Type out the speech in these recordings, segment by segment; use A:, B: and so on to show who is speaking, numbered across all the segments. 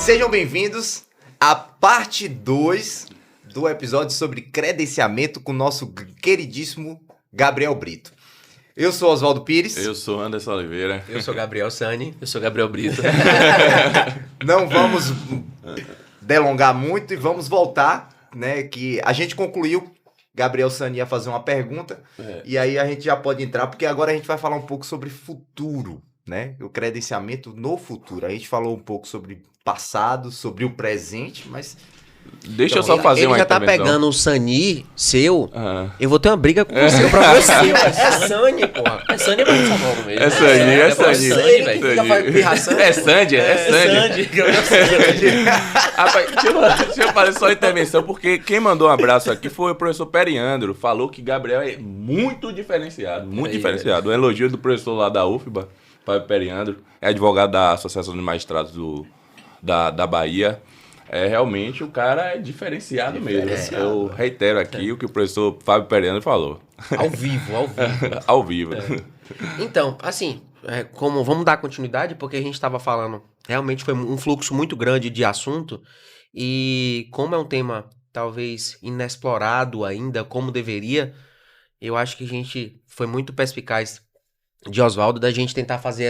A: Sejam bem-vindos à parte 2 do episódio sobre credenciamento com o nosso queridíssimo Gabriel Brito. Eu sou Oswaldo Pires.
B: Eu sou Anderson Oliveira.
C: Eu sou Gabriel Sani.
D: Eu sou Gabriel Brito.
A: Não vamos delongar muito e vamos voltar, né? Que a gente concluiu. Gabriel Sani ia fazer uma pergunta e aí a gente já pode entrar, porque agora a gente vai falar um pouco sobre futuro, né? O credenciamento no futuro. A gente falou um pouco sobre passado, sobre o presente, mas...
B: Deixa eu só fazer uma
D: Ele já tá
B: intervenção.
D: pegando o Sani seu.
B: Ah.
D: Eu vou ter uma briga com você pra você. É Sani, porra. É Sani, é muito São Paulo mesmo.
B: É Sani, é Sani.
D: Sani, velho.
B: É Sandy, é Sandy. Rapaz, deixa eu fazer só uma intervenção, porque quem mandou um abraço aqui foi o professor Periandro. Falou que Gabriel é muito diferenciado, muito
D: Aí,
B: diferenciado. Um elogio do professor lá da UFBA, Fábio Periandro. É advogado da Associação de Magistrados da Bahia. É, realmente, o cara é diferenciado mesmo. Eu reitero aqui o que o professor Fábio Periandro falou.
D: Ao vivo, ao vivo.
B: Ao vivo.
D: Então, assim, como vamos dar continuidade, porque a gente estava falando, realmente foi um fluxo muito grande de assunto, e como é um tema talvez inexplorado ainda, como deveria, eu acho que a gente foi muito perspicaz de Oswaldo da gente tentar fazer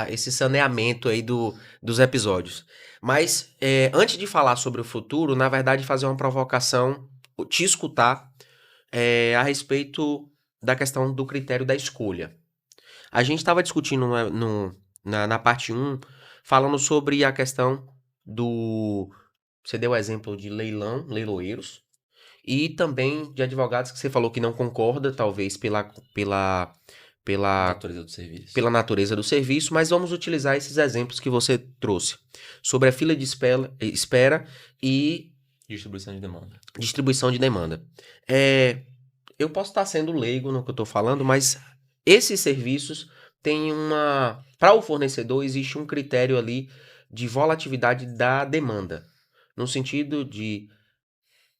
D: esse saneamento aí dos episódios. Mas, antes de falar sobre o futuro, na verdade, fazer uma provocação, te escutar a respeito da questão do critério da escolha. A gente estava discutindo na parte 1, falando sobre a questão do... Você deu o exemplo de leiloeiros, e também de advogados que você falou que não concorda, talvez pela
C: Natureza do serviço.
D: pela natureza do serviço, mas vamos utilizar esses exemplos que você trouxe sobre a fila de espera e
C: Distribuição de demanda.
D: distribuição de demanda. Eu posso estar sendo leigo no que eu estou falando, mas esses serviços têm uma... Para o fornecedor, existe um critério ali de volatilidade da demanda, no sentido de...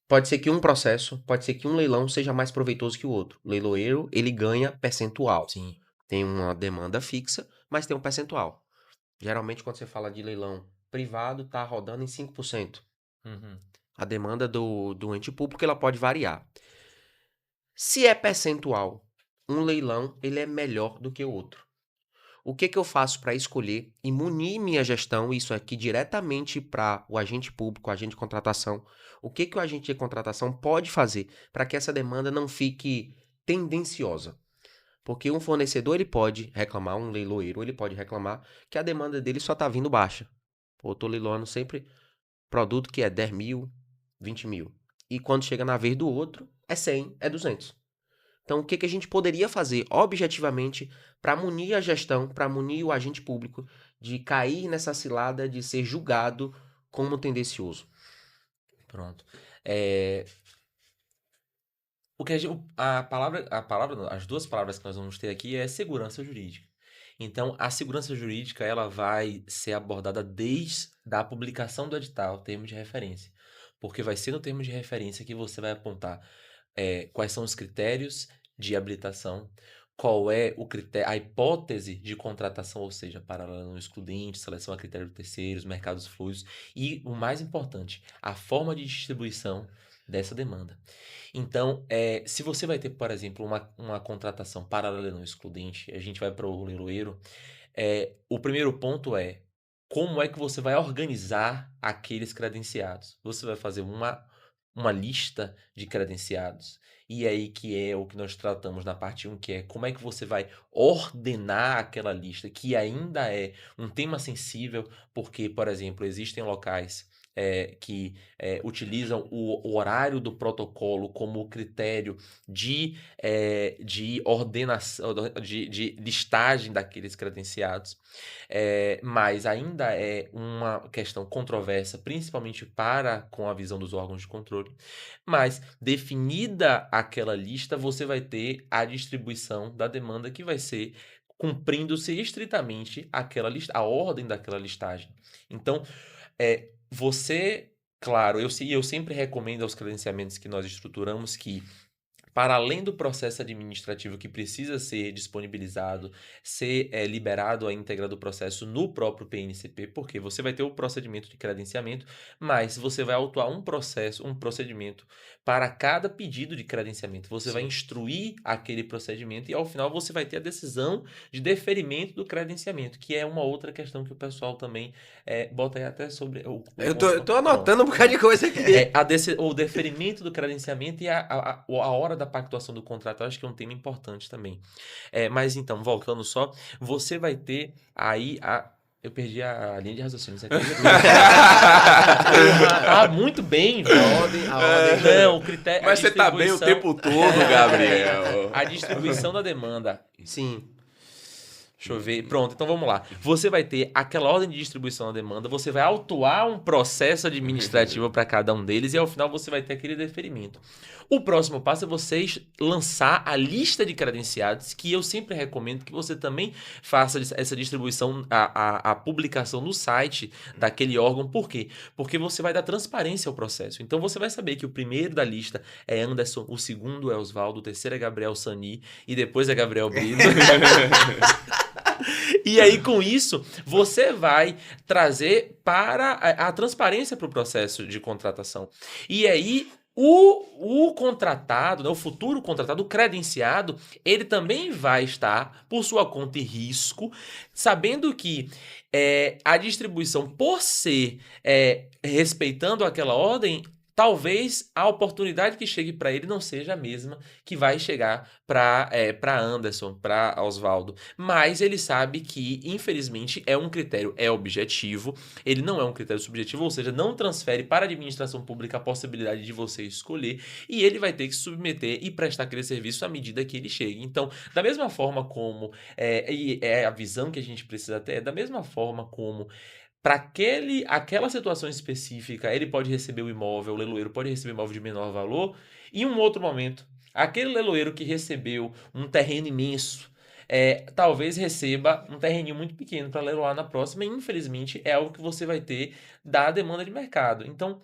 D: Pode ser que um processo, pode ser que um leilão seja mais proveitoso que o outro. O leiloeiro, ele ganha percentual.
C: Sim.
D: Tem uma demanda fixa, mas tem um percentual. Geralmente, quando você fala de leilão privado, tá rodando em 5%.
C: Uhum.
D: A demanda do ente público, ela pode variar. Se é percentual, um leilão, ele é melhor do que o outro. O que eu faço para escolher e munir minha gestão, isso aqui diretamente para o agente público, o agente de contratação, o que o agente de contratação pode fazer para que essa demanda não fique tendenciosa? Porque um fornecedor, ele pode reclamar, um leiloeiro, ele pode reclamar que a demanda dele só está vindo baixa. Pô, eu tô leiloando sempre produto que é 10 mil, 20 mil. E quando chega na vez do outro, é 100, é 200. Então, o que a gente poderia fazer objetivamente para munir a gestão, para munir o agente público de cair nessa cilada de ser julgado como tendencioso?
C: Pronto. O que as duas palavras que nós vamos ter aqui é segurança jurídica. Então, a segurança jurídica, ela vai ser abordada desde a publicação do edital, termo de referência. Porque vai ser no termo de referência que você vai apontar quais são os critérios de habilitação, qual é a hipótese de contratação, ou seja, paralelo não excludente, seleção a critério de terceiros, mercados fluidos e, o mais importante, a forma de distribuição dessa demanda. Então, se você vai ter, por exemplo, uma contratação paralela não excludente, a gente vai para o leiloeiro, o primeiro ponto é como é que você vai organizar aqueles credenciados. Você vai fazer uma lista de credenciados. E aí que é o que nós tratamos na parte 1, que é como é que você vai ordenar aquela lista, que ainda é um tema sensível, porque, por exemplo, existem locais que utilizam o horário do protocolo como critério de ordenação, de listagem daqueles credenciados, mas ainda é uma questão controversa, principalmente com a visão dos órgãos de controle. Mas, definida aquela lista, você vai ter a distribuição da demanda que vai ser cumprindo-se estritamente a ordem daquela listagem. Então, claro, eu sempre recomendo aos credenciamentos que nós estruturamos que para além do processo administrativo que precisa ser disponibilizado, ser liberado a íntegra do processo no próprio PNCP, porque você vai ter o procedimento de credenciamento, mas você vai autuar um procedimento para cada pedido de credenciamento. Você vai instruir aquele procedimento e ao final você vai ter a decisão de deferimento do credenciamento, que é uma outra questão que o pessoal também bota aí até sobre...
D: Eu tô anotando um bocado de coisa aqui.
C: O deferimento do credenciamento e a hora da pactuação do contrato, eu acho que é um tema importante também. Mas então, voltando só, você vai ter aí eu perdi a linha de raciocínio. Você acredita? Muito bem, velho.
D: A ordem.
C: Não, o critério...
B: Mas você tá bem o tempo todo, Gabriel.
C: A distribuição da demanda.
D: Sim.
C: Deixa eu ver. Pronto, então vamos lá. Você vai ter aquela ordem de distribuição da demanda, você vai autuar um processo administrativo para cada um deles e ao final você vai ter aquele deferimento. O próximo passo é vocês lançar a lista de credenciados, que eu sempre recomendo que você também faça essa distribuição, a publicação no site daquele órgão. Por quê? Porque você vai dar transparência ao processo. Então você vai saber que o primeiro da lista é Anderson, o segundo é Oswaldo, o terceiro é Gabriel Sani e depois é Gabriel Brito. E aí, com isso, você vai trazer para a transparência para o processo de contratação. E aí, o contratado, né, o futuro contratado, o credenciado, ele também vai estar por sua conta e risco, sabendo que a distribuição, por ser respeitando aquela ordem, talvez a oportunidade que chegue para ele não seja a mesma que vai chegar para Anderson, para Oswaldo. Mas ele sabe que, infelizmente, é um critério objetivo, ele não é um critério subjetivo, ou seja, não transfere para a administração pública a possibilidade de você escolher, e ele vai ter que submeter e prestar aquele serviço à medida que ele chegue. Então, da mesma forma como, a visão que a gente precisa ter, da mesma forma como para aquela situação específica, ele pode receber o imóvel, o leiloeiro pode receber imóvel de menor valor, e em um outro momento, aquele leiloeiro que recebeu um terreno imenso, talvez receba um terreninho muito pequeno para leiloar na próxima, e infelizmente é algo que você vai ter da demanda de mercado. Então,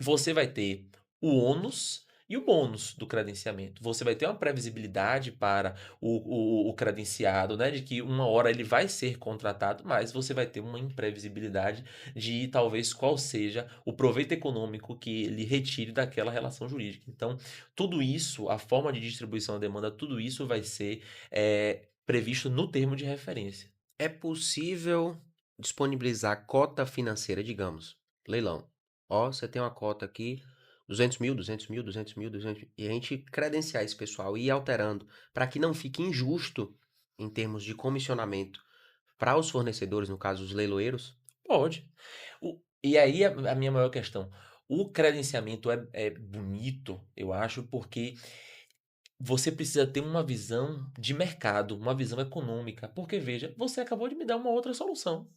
C: você vai ter o ônus e o bônus do credenciamento. Você vai ter uma previsibilidade para o credenciado, né, de que uma hora ele vai ser contratado, mas você vai ter uma imprevisibilidade de talvez qual seja o proveito econômico que ele retire daquela relação jurídica. Então, tudo isso, a forma de distribuição da demanda, tudo isso vai ser previsto no termo de referência.
D: É possível disponibilizar cota financeira, digamos, leilão. Você tem uma cota aqui, 200 mil, e a gente credenciar esse pessoal e ir alterando para que não fique injusto em termos de comissionamento para os fornecedores, no caso os leiloeiros?
C: Pode. E aí a minha maior questão, o credenciamento é bonito, eu acho, porque você precisa ter uma visão de mercado, uma visão econômica, porque veja, você acabou de me dar uma outra solução.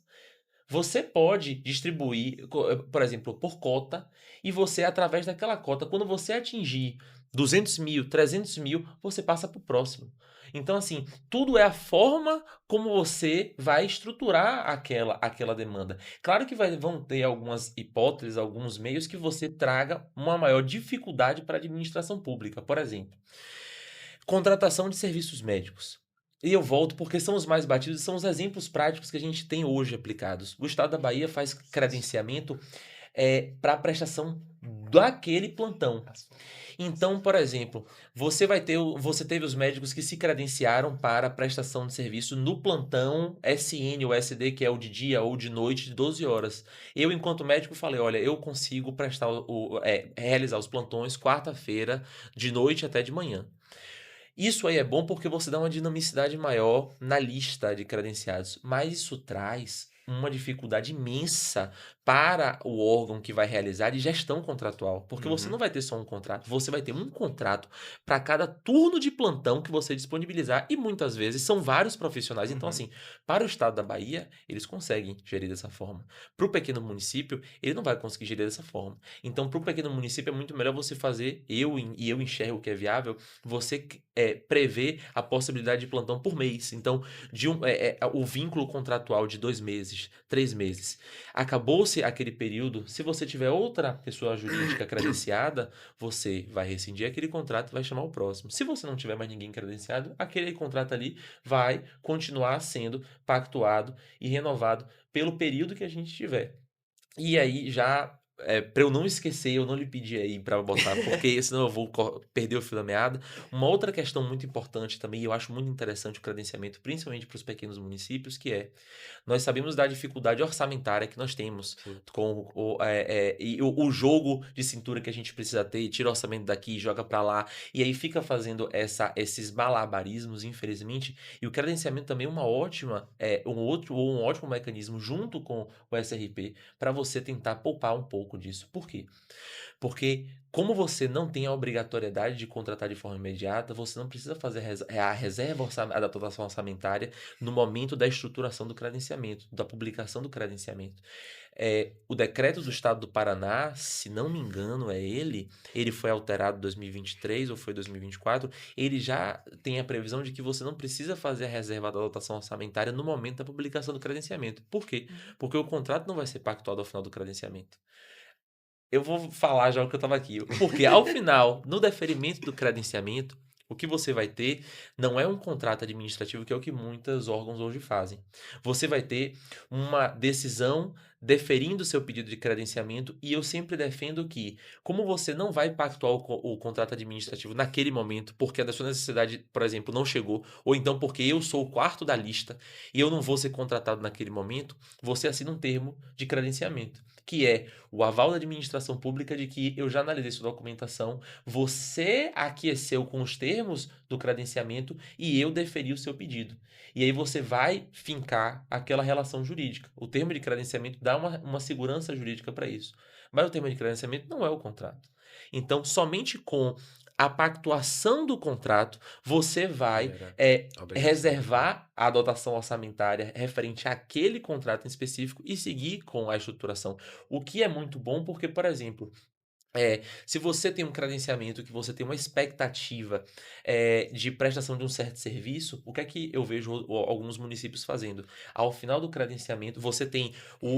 C: Você pode distribuir, por exemplo, por cota, e você, através daquela cota, quando você atingir 200 mil, 300 mil, você passa para o próximo. Então, assim, tudo é a forma como você vai estruturar aquela demanda. Claro que vão ter algumas hipóteses, alguns meios que você traga uma maior dificuldade para a administração pública. Por exemplo, contratação de serviços médicos. E eu volto porque são os mais batidos, são os exemplos práticos que a gente tem hoje aplicados. O Estado da Bahia faz credenciamento para a prestação daquele plantão. Então, por exemplo, você teve os médicos que se credenciaram para a prestação de serviço no plantão SN ou SD, que é o de dia ou de noite, de 12 horas. Eu, enquanto médico, falei, olha, eu consigo realizar os plantões quarta-feira, de noite até de manhã. Isso aí é bom porque você dá uma dinamicidade maior na lista de credenciados, mas isso traz uma dificuldade imensa para o órgão que vai realizar de gestão contratual, porque você não vai ter só um contrato, você vai ter um contrato para cada turno de plantão que você disponibilizar, e muitas vezes são vários profissionais. Então, assim, para o Estado da Bahia, eles conseguem gerir dessa forma. Para o pequeno município, ele não vai conseguir gerir dessa forma. Então, para o pequeno município, é muito melhor você fazer, eu enxergo que é viável, você prevê a possibilidade de plantão por mês. Então, o vínculo contratual de 2 meses, 3 meses. Acabou-se aquele período, se você tiver outra pessoa jurídica credenciada, você vai rescindir aquele contrato e vai chamar o próximo. Se você não tiver mais ninguém credenciado, aquele contrato ali vai continuar sendo pactuado e renovado pelo período que a gente tiver. E aí já, pra eu não esquecer, eu não lhe pedi aí pra botar, porque senão eu vou perder o fio da meada. Uma outra questão muito importante também, e eu acho muito interessante o credenciamento, principalmente para os pequenos municípios, que nós sabemos da dificuldade orçamentária que nós temos com o jogo de cintura que a gente precisa ter, tira o orçamento daqui, joga pra lá, e aí fica fazendo esses malabarismos, infelizmente, e o credenciamento também é um ótimo mecanismo junto com o SRP para você tentar poupar um pouco disso. Por quê? Porque como você não tem a obrigatoriedade de contratar de forma imediata, você não precisa fazer a reserva da dotação orçamentária no momento da estruturação do credenciamento, da publicação do credenciamento. O decreto do Estado do Paraná, se não me engano, ele foi alterado em 2023 ou foi 2024, ele já tem a previsão de que você não precisa fazer a reserva da dotação orçamentária no momento da publicação do credenciamento. Por quê? Porque o contrato não vai ser pactuado ao final do credenciamento. Eu vou falar já o que eu estava aqui. Porque ao final, no deferimento do credenciamento, o que você vai ter não é um contrato administrativo, que é o que muitos órgãos hoje fazem. Você vai ter uma decisão deferindo seu pedido de credenciamento, e eu sempre defendo que, como você não vai pactuar o contrato administrativo naquele momento, porque a sua necessidade, por exemplo, não chegou, ou então porque eu sou o quarto da lista e eu não vou ser contratado naquele momento, você assina um termo de credenciamento, que é o aval da administração pública de que eu já analisei sua documentação, você aqueceu com os termos do credenciamento e eu deferi o seu pedido. E aí você vai fincar aquela relação jurídica. O termo de credenciamento dá uma segurança jurídica para isso. Mas o termo de credenciamento não é o contrato. Então, somente com a pactuação do contrato, você vai reservar a dotação orçamentária referente àquele contrato em específico e seguir com a estruturação. O que é muito bom porque, por exemplo, se você tem um credenciamento, que você tem uma expectativa de prestação de um certo serviço, o que é que eu vejo alguns municípios fazendo? Ao final do credenciamento, você tem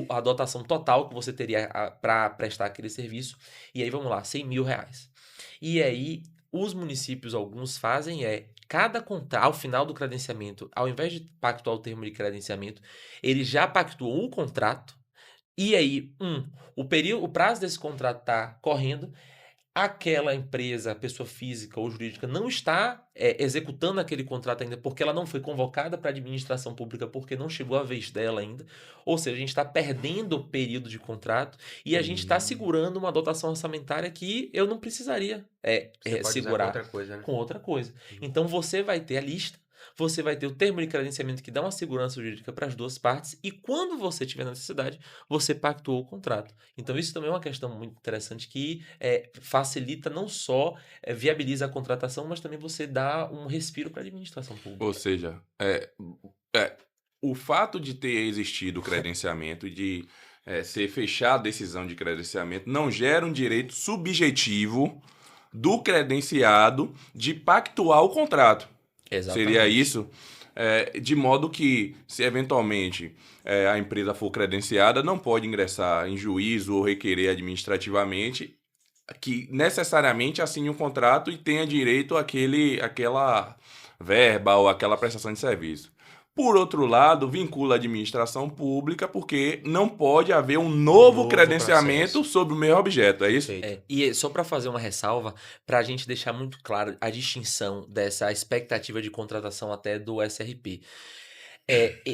C: a dotação total que você teria para prestar aquele serviço, e aí vamos lá, R$100.000. E aí, os municípios, alguns fazem ao final do credenciamento, ao invés de pactuar o termo de credenciamento, ele já pactuou o contrato. E aí, o prazo desse contrato está correndo, aquela empresa, pessoa física ou jurídica, não está executando aquele contrato ainda porque ela não foi convocada para a administração pública, porque não chegou a vez dela ainda. Ou seja, a gente está perdendo o período de contrato e a gente está segurando uma dotação orçamentária que eu não precisaria segurar
D: com outra coisa, né?
C: com outra coisa. Então, você vai ter a lista, você vai ter o termo de credenciamento que dá uma segurança jurídica para as duas partes, e quando você tiver necessidade, você pactuou o contrato. Então, isso também é uma questão muito interessante que facilita, não só viabiliza a contratação, mas também você dá um respiro para a administração pública.
B: Ou seja, o fato de ter existido o credenciamento e de ser fechada a decisão de credenciamento não gera um direito subjetivo do credenciado de pactuar o contrato.
C: Exatamente.
B: Seria isso? De modo que, se eventualmente a empresa for credenciada, não pode ingressar em juízo ou requerer administrativamente que necessariamente assine um contrato e tenha direito àquela verba ou àquela prestação de serviço. Por outro lado, vincula a administração pública, porque não pode haver um novo credenciamento
D: processo
B: sobre o mesmo objeto, é isso?
C: E só para fazer uma ressalva, para a gente deixar muito claro a distinção dessa expectativa de contratação até do SRP.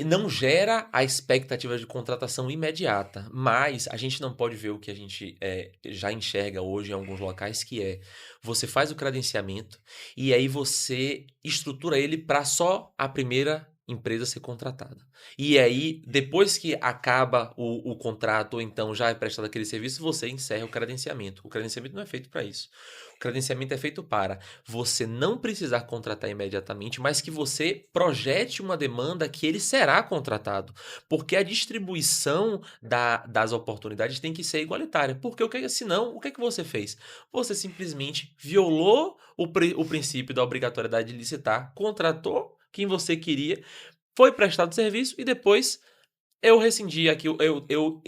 C: Não gera a expectativa de contratação imediata, mas a gente não pode ver o que a gente já enxerga hoje em alguns locais, que você faz o credenciamento e aí você estrutura ele para só a primeira empresa ser contratada. E aí, depois que acaba o contrato, ou então já é prestado aquele serviço, você encerra o credenciamento. O credenciamento não é feito para isso. O credenciamento é feito para você não precisar contratar imediatamente, mas que você projete uma demanda que ele será contratado. Porque a distribuição das oportunidades tem que ser igualitária. Porque senão, o que você fez? Você simplesmente violou o princípio da obrigatoriedade de licitar, contratou quem você queria, foi prestado serviço e depois eu rescindi aqui, eu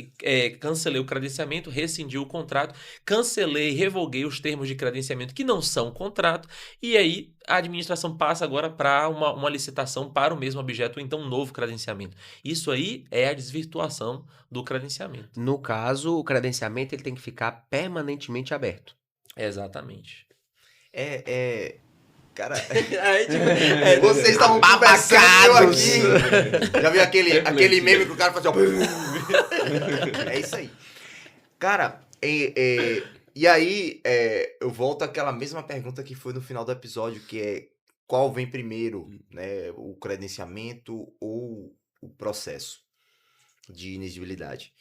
C: cancelei o credenciamento, rescindi o contrato, cancelei, revoguei os termos de credenciamento que não são contrato, e aí a administração passa agora para uma licitação para o mesmo objeto, ou então um novo credenciamento. Isso aí é a desvirtuação do credenciamento.
D: No caso, o credenciamento ele tem que ficar permanentemente aberto.
C: Exatamente.
A: Cara,
D: É,
A: vocês estavam conversando eu aqui. Já viu aquele meme que o cara faz assim, ó. É isso aí. Cara, e aí eu volto àquela mesma pergunta que foi no final do episódio, que é qual vem primeiro, né? O credenciamento ou o processo de inexigibilidade.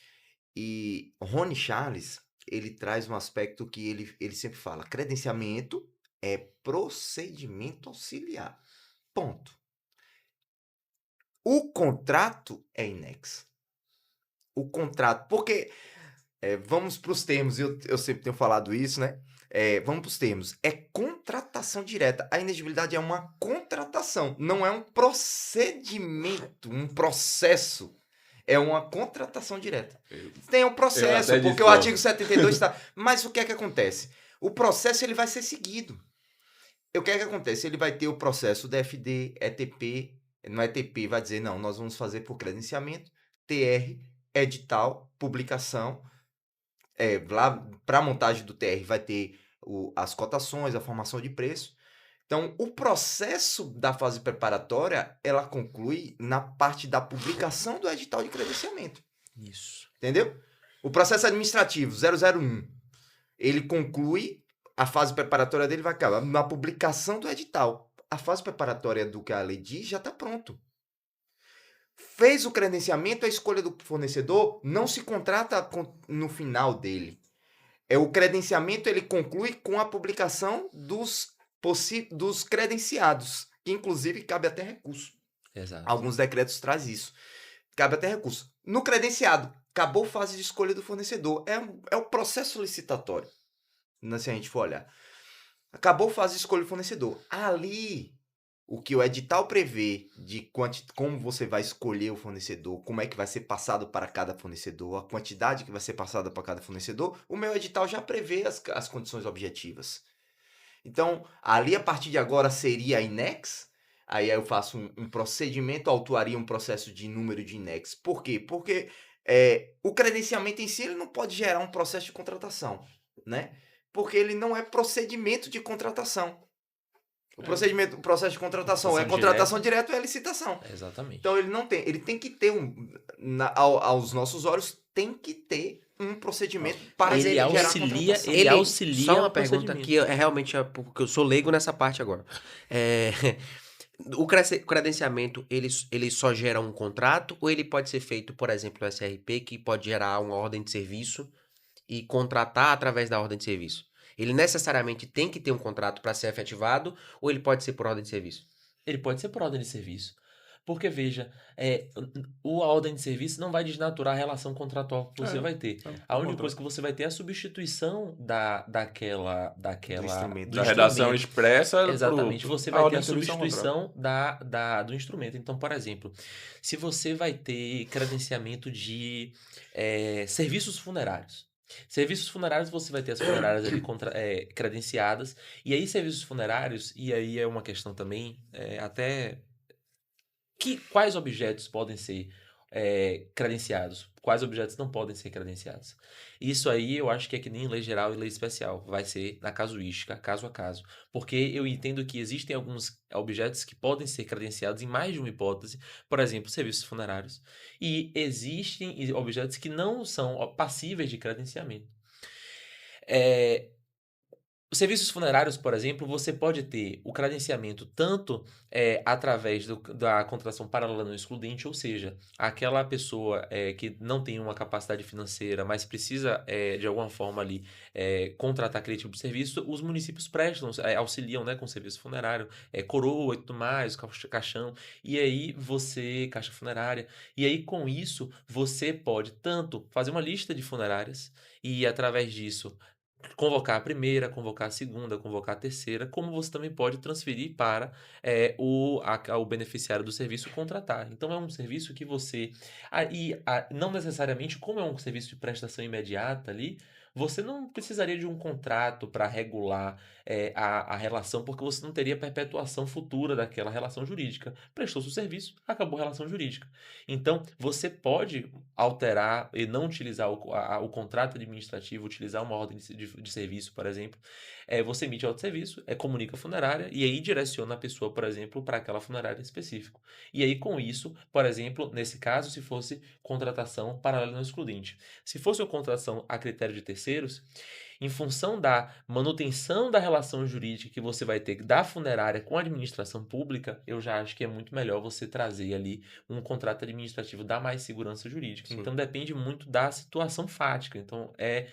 A: E Rony Charles, ele traz um aspecto que ele sempre fala, credenciamento é procedimento auxiliar. Ponto. O contrato é inexo. O contrato, porque vamos para os termos, eu sempre tenho falado isso, né? Vamos para os termos. É contratação direta. A inexigibilidade é uma contratação, não é um procedimento, um processo. É uma contratação direta. Tem um processo, porque o artigo 72 está... Mas o que é que acontece? O processo ele vai ser seguido. O que é que acontece? Ele vai ter o processo DFD, ETP, no ETP vai dizer, não, nós vamos fazer por credenciamento, TR, edital, publicação, lá para a montagem do TR vai ter as cotações, a formação de preço. Então, o processo da fase preparatória, ela conclui na parte da publicação do edital de credenciamento.
C: Isso.
A: Entendeu? O processo administrativo 001, ele conclui, a fase preparatória dele vai acabar na publicação do edital. A fase preparatória do que a lei diz já está pronto. Fez o credenciamento, a escolha do fornecedor não se contrata no final dele. O credenciamento ele conclui com a publicação dos credenciados, que inclusive cabe até recurso.
C: Exato.
A: Alguns decretos trazem isso. Cabe até recurso. No credenciado, acabou a fase de escolha do fornecedor. É o processo licitatório, se a gente for olhar. Acabou a fase de escolha do fornecedor. Ali, o que o edital prevê de como você vai escolher o fornecedor, como é que vai ser passado para cada fornecedor, a quantidade que vai ser passada para cada fornecedor, o meu edital já prevê as condições objetivas. Então, ali a partir de agora seria a INEX, aí eu faço um procedimento, autuaria um processo de número de INEX. Por quê? Porque o credenciamento em si ele não pode gerar um processo de contratação, né? Porque ele não é procedimento de contratação. O processo de contratação é contratação direta ou é licitação.
C: Exatamente.
A: Então ele tem que ter aos nossos olhos, tem que ter um procedimento para
C: ele
A: gerar
C: auxilia,
A: contratação.
C: ele auxilia.
D: Só uma
C: o
D: pergunta que realmente porque eu sou leigo nessa parte agora. O credenciamento, ele só gera um contrato ou ele pode ser feito, por exemplo, o SRP, que pode gerar uma ordem de serviço e contratar através da ordem de serviço? Ele necessariamente tem que ter um contrato para ser efetivado ou ele pode ser por ordem de serviço?
C: Ele pode ser por ordem de serviço. Porque, veja, a ordem de serviço não vai desnaturar a relação contratual que você vai ter. A única coisa que você vai ter é a substituição daquela
A: Do instrumento.
B: Da redação expressa.
C: Exatamente. Você vai ter a substituição do instrumento. Então, por exemplo, se você vai ter credenciamento de serviços funerários. Serviços funerários, você vai ter as funerárias ali credenciadas. E aí, serviços funerários, e aí é uma questão também, até... quais objetos podem ser credenciados? Quais objetos não podem ser credenciados? Isso aí eu acho que é que nem lei geral e lei especial. Vai ser na casuística, caso a caso. Porque eu entendo que existem alguns objetos que podem ser credenciados em mais de uma hipótese. Por exemplo, serviços funerários. E existem objetos que não são passíveis de credenciamento. Os serviços funerários, por exemplo, você pode ter o credenciamento tanto através da contratação paralela não excludente, ou seja, aquela pessoa que não tem uma capacidade financeira, mas precisa, de alguma forma ali, contratar aquele tipo de serviço, os municípios prestam, auxiliam, né, com o serviço funerário, coroa e tudo mais, caixão, e aí caixa funerária, e aí com isso você pode tanto fazer uma lista de funerárias e através disso convocar a primeira, convocar a segunda, convocar a terceira, como você também pode transferir para o beneficiário do serviço contratar. Então é um serviço que você. Não necessariamente, como é um serviço de prestação imediata ali, você não precisaria de um contrato para regular a relação, porque você não teria perpetuação futura daquela relação jurídica. Prestou seu serviço, acabou a relação jurídica. Então, você pode alterar e não utilizar o contrato administrativo, utilizar uma ordem de serviço, por exemplo. Você emite auto serviço, comunica a funerária e aí direciona a pessoa, por exemplo, para aquela funerária específica. E aí, com isso, por exemplo, nesse caso, se fosse contratação paralela não excludente. Se fosse uma contratação a critério de terceiros, em função da manutenção da relação jurídica que você vai ter da funerária com a administração pública, eu já acho que é muito melhor você trazer ali um contrato administrativo, dá mais segurança jurídica.
D: Sim.
C: Então depende muito da situação fática. Então é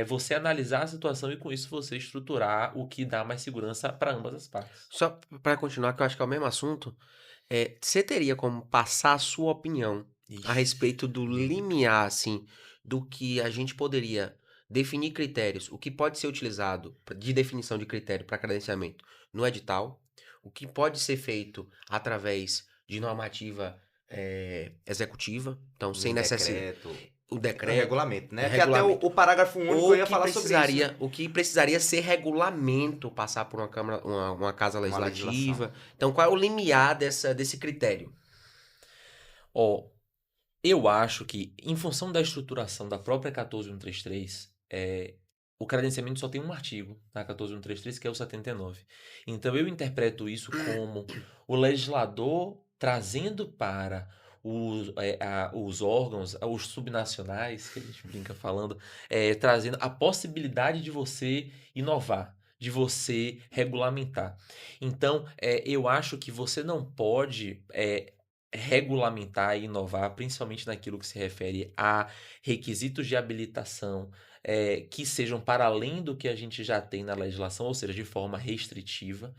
C: você analisar a situação e com isso você estruturar o que dá mais segurança para ambas as partes.
D: Só para continuar, que eu acho que é o mesmo assunto, você teria como passar a sua opinião a respeito do limiar, assim, do que a gente poderia definir critérios, o que pode ser utilizado de definição de critério para credenciamento no edital, o que pode ser feito através de normativa executiva, então sem necessidade.
A: Decreto,
D: O
A: o
D: decreto,
A: regulamento, né? Que
D: regulamento.
A: até o parágrafo único eu ia falar sobre isso.
D: O que precisaria ser regulamento, passar por uma Câmara, uma casa legislativa.
A: legislação.
D: Então, qual é o limiar desse critério?
C: Eu acho que, em função da estruturação da própria 14133, o credenciamento só tem um artigo na 14133, que é o 79. Então, eu interpreto isso como o legislador trazendo para os órgãos, os subnacionais, que a gente brinca falando, trazendo a possibilidade de você inovar, de você regulamentar. Então, eu acho que você não pode regulamentar e inovar, principalmente naquilo que se refere a requisitos de habilitação que sejam para além do que a gente já tem na legislação, ou seja, de forma restritiva.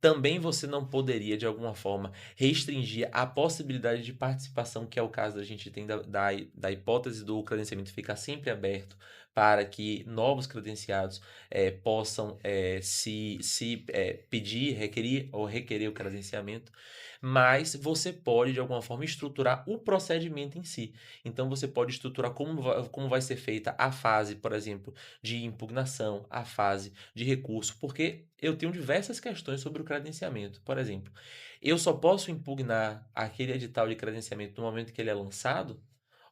C: Também você não poderia, de alguma forma, restringir a possibilidade de participação, que é o caso da gente tem da hipótese do credenciamento ficar sempre aberto para que novos credenciados possam pedir, requerer o credenciamento, mas você pode, de alguma forma, estruturar o procedimento em si. Então, você pode estruturar como vai ser feita a fase, por exemplo, de impugnação, a fase de recurso, porque eu tenho diversas questões sobre o credenciamento. Por exemplo, eu só posso impugnar aquele edital de credenciamento no momento que ele é lançado,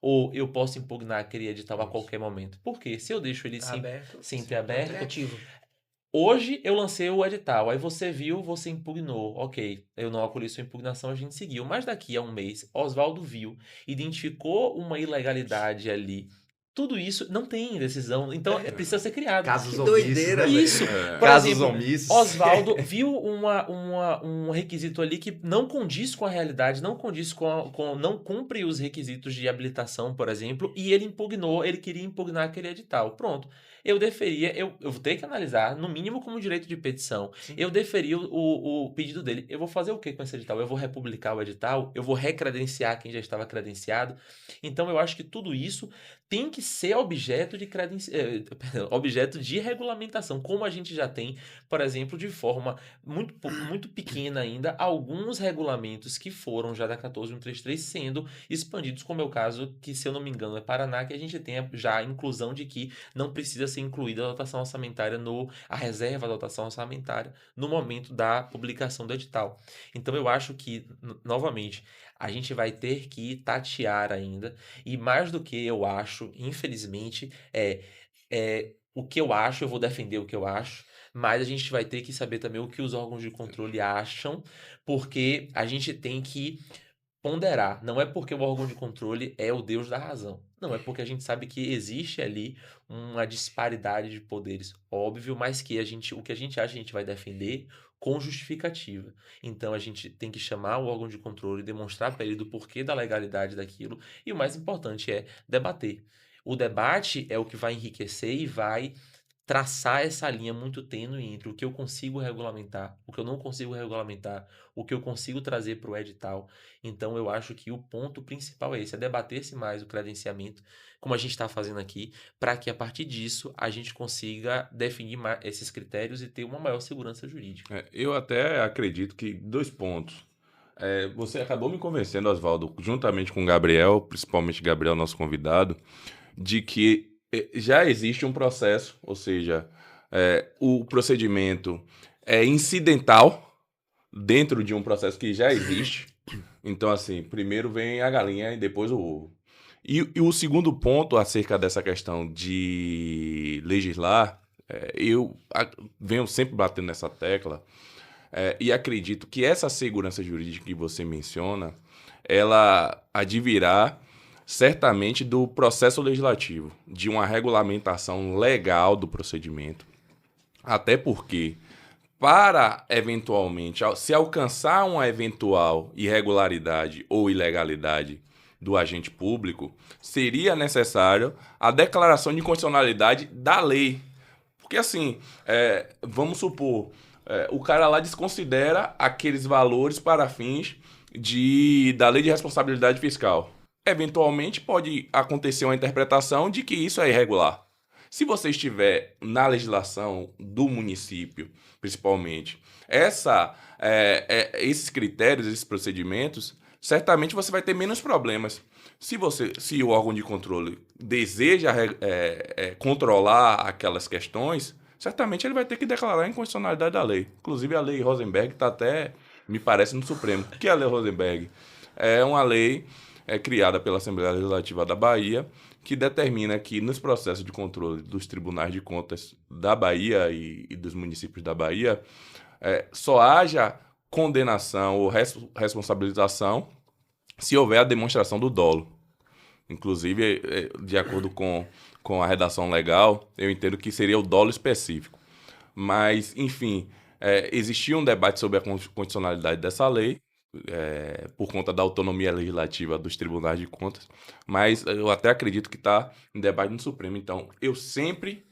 C: ou eu posso impugnar aquele edital a qualquer momento? Por quê? Se eu deixo ele sempre aberto,
D: Criativo.
C: hoje eu lancei o edital, aí você viu, você impugnou, ok, eu não acolhi sua impugnação, a gente seguiu. Mas daqui a um mês, Oswaldo viu, identificou uma ilegalidade ali. Tudo isso não tem decisão, então precisa ser criado.
A: Casos
D: Que
A: omissos,
D: doideira,
A: né?
C: Isso. Por
A: Casos
C: exemplo,
A: omissos.
C: Oswaldo viu um requisito ali que não condiz com a realidade, não condiz não cumpre os requisitos de habilitação, por exemplo, e ele impugnou, ele queria impugnar aquele edital. Pronto. Eu vou ter que analisar, no mínimo como direito de petição, eu deferia o pedido dele. Eu vou fazer o que com esse edital? Eu vou republicar o edital? Eu vou recredenciar quem já estava credenciado? Então, eu acho que tudo isso tem que ser objeto objeto de regulamentação, como a gente já tem, por exemplo, de forma muito pequena ainda, alguns regulamentos que foram já da 14133 sendo expandidos, como é o caso que, se eu não me engano, é Paraná, que a gente tem já a inclusão de que não precisa ser incluída a dotação orçamentária a reserva da dotação orçamentária no momento da publicação do edital. Então, eu acho que, novamente, a gente vai ter que tatear ainda, e mais do que eu acho, infelizmente, o que eu acho, eu vou defender o que eu acho, mas a gente vai ter que saber também o que os órgãos de controle acham, porque a gente tem que ponderar. Não é porque o órgão de controle é o Deus da razão. Não, é porque a gente sabe que existe ali uma disparidade de poderes, óbvio, mas que o que a gente acha a gente vai defender com justificativa. Então a gente tem que chamar o órgão de controle, demonstrar para ele do porquê da legalidade daquilo, e o mais importante é debater. O debate é o que vai enriquecer e vai traçar essa linha muito tênue entre o que eu consigo regulamentar, o que eu não consigo regulamentar, o que eu consigo trazer para o edital. Então, eu acho que o ponto principal é esse, é debater-se mais o credenciamento, como a gente está fazendo aqui, para que a partir disso a gente consiga definir esses critérios e ter uma maior segurança jurídica.
B: Eu até acredito que 2 pontos. Você acabou me convencendo, Oswaldo, juntamente com o Gabriel, principalmente Gabriel, nosso convidado, de que já existe um processo, ou seja, o procedimento é incidental dentro de um processo que já existe. Então, assim, primeiro vem a galinha e depois o ovo. E o segundo ponto acerca dessa questão de legislar, eu venho sempre batendo nessa tecla, e acredito que essa segurança jurídica que você menciona, ela advirá certamente do processo legislativo, de uma regulamentação legal do procedimento. Até porque, para eventualmente, se alcançar uma eventual irregularidade ou ilegalidade do agente público, seria necessário a declaração de inconstitucionalidade da lei. Porque assim, vamos supor, o cara lá desconsidera aqueles valores para fins da lei de responsabilidade fiscal. Eventualmente pode acontecer uma interpretação de que isso é irregular. Se você estiver na legislação do município, principalmente, esses critérios, esses procedimentos, certamente você vai ter menos problemas. Se o órgão de controle deseja controlar aquelas questões, certamente ele vai ter que declarar a inconstitucionalidade da lei. Inclusive a lei Rosenberg está até, me parece, no Supremo. O que é a lei Rosenberg? É uma lei criada pela Assembleia Legislativa da Bahia, que determina que nos processos de controle dos tribunais de contas da Bahia e dos municípios da Bahia, só haja condenação ou responsabilização se houver a demonstração do dolo. Inclusive, de acordo com a redação legal, eu entendo que seria o dolo específico. Mas, enfim, existia um debate sobre a constitucionalidade dessa lei, por conta da autonomia legislativa dos tribunais de contas, mas eu até acredito que está em debate no Supremo. Então, eu sempre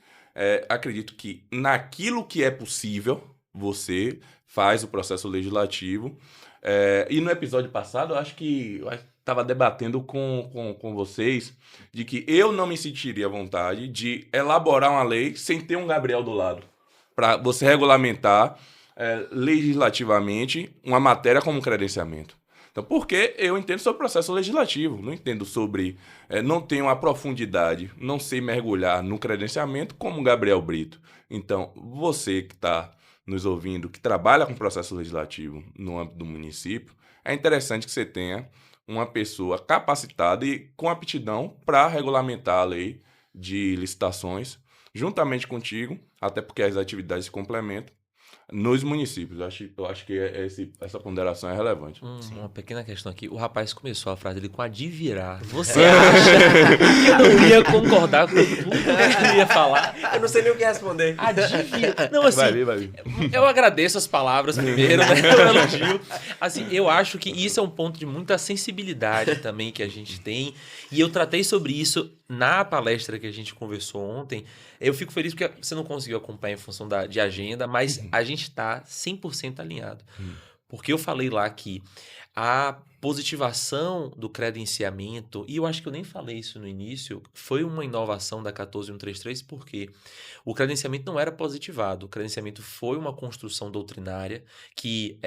B: acredito que naquilo que é possível, você faz o processo legislativo. E no episódio passado, eu acho que estava debatendo com vocês de que eu não me sentiria à vontade de elaborar uma lei sem ter um Gabriel do lado, para você regulamentar legislativamente uma matéria como credenciamento. Então, porque eu entendo sobre o processo legislativo, não entendo sobre... não tenho a profundidade, não sei mergulhar no credenciamento como Gabriel Brito. Então, você que está nos ouvindo, que trabalha com processo legislativo no âmbito do município, é interessante que você tenha uma pessoa capacitada e com aptidão para regulamentar a lei de licitações, juntamente contigo, até porque as atividades se complementam, nos municípios. Eu acho que essa ponderação é relevante.
C: Uma pequena questão aqui. O rapaz começou a frase dele com advirar. Você acha que eu não ia concordar com tudo que ele ia falar?
D: Eu não sei nem o que responder.
C: Advirar. Não, assim,
B: Vai vir.
C: eu agradeço as palavras primeiro, né? O elogio. Assim, eu acho que isso é um ponto de muita sensibilidade também que a gente tem. E eu tratei sobre isso na palestra que a gente conversou ontem. Eu fico feliz porque você não conseguiu acompanhar em função de agenda, mas a gente está 100% alinhado. Porque eu falei lá que a positivação do credenciamento, e eu acho que eu nem falei isso no início, foi uma inovação da 14133, porque o credenciamento não era positivado. O credenciamento foi uma construção doutrinária que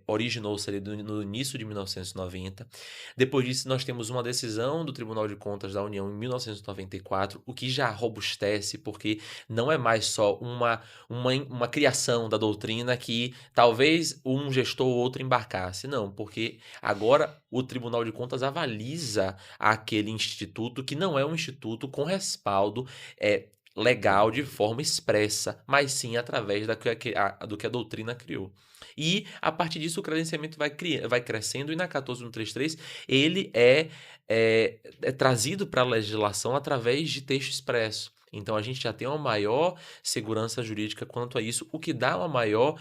C: originou-se ali no início de 1990. Depois disso, nós temos uma decisão do Tribunal de Contas da União em 1994, o que já robustece, porque não é mais só uma criação da doutrina que talvez um gestor ou outro embarcasse. Não, porque agora o Tribunal de Contas avaliza aquele instituto que não é um instituto com respaldo legal de forma expressa, mas sim através do que a doutrina criou. E, a partir disso, o credenciamento vai crescendo, e na 14133 ele é trazido para a legislação através de texto expresso. Então, a gente já tem uma maior segurança jurídica quanto a isso, o que dá uma maior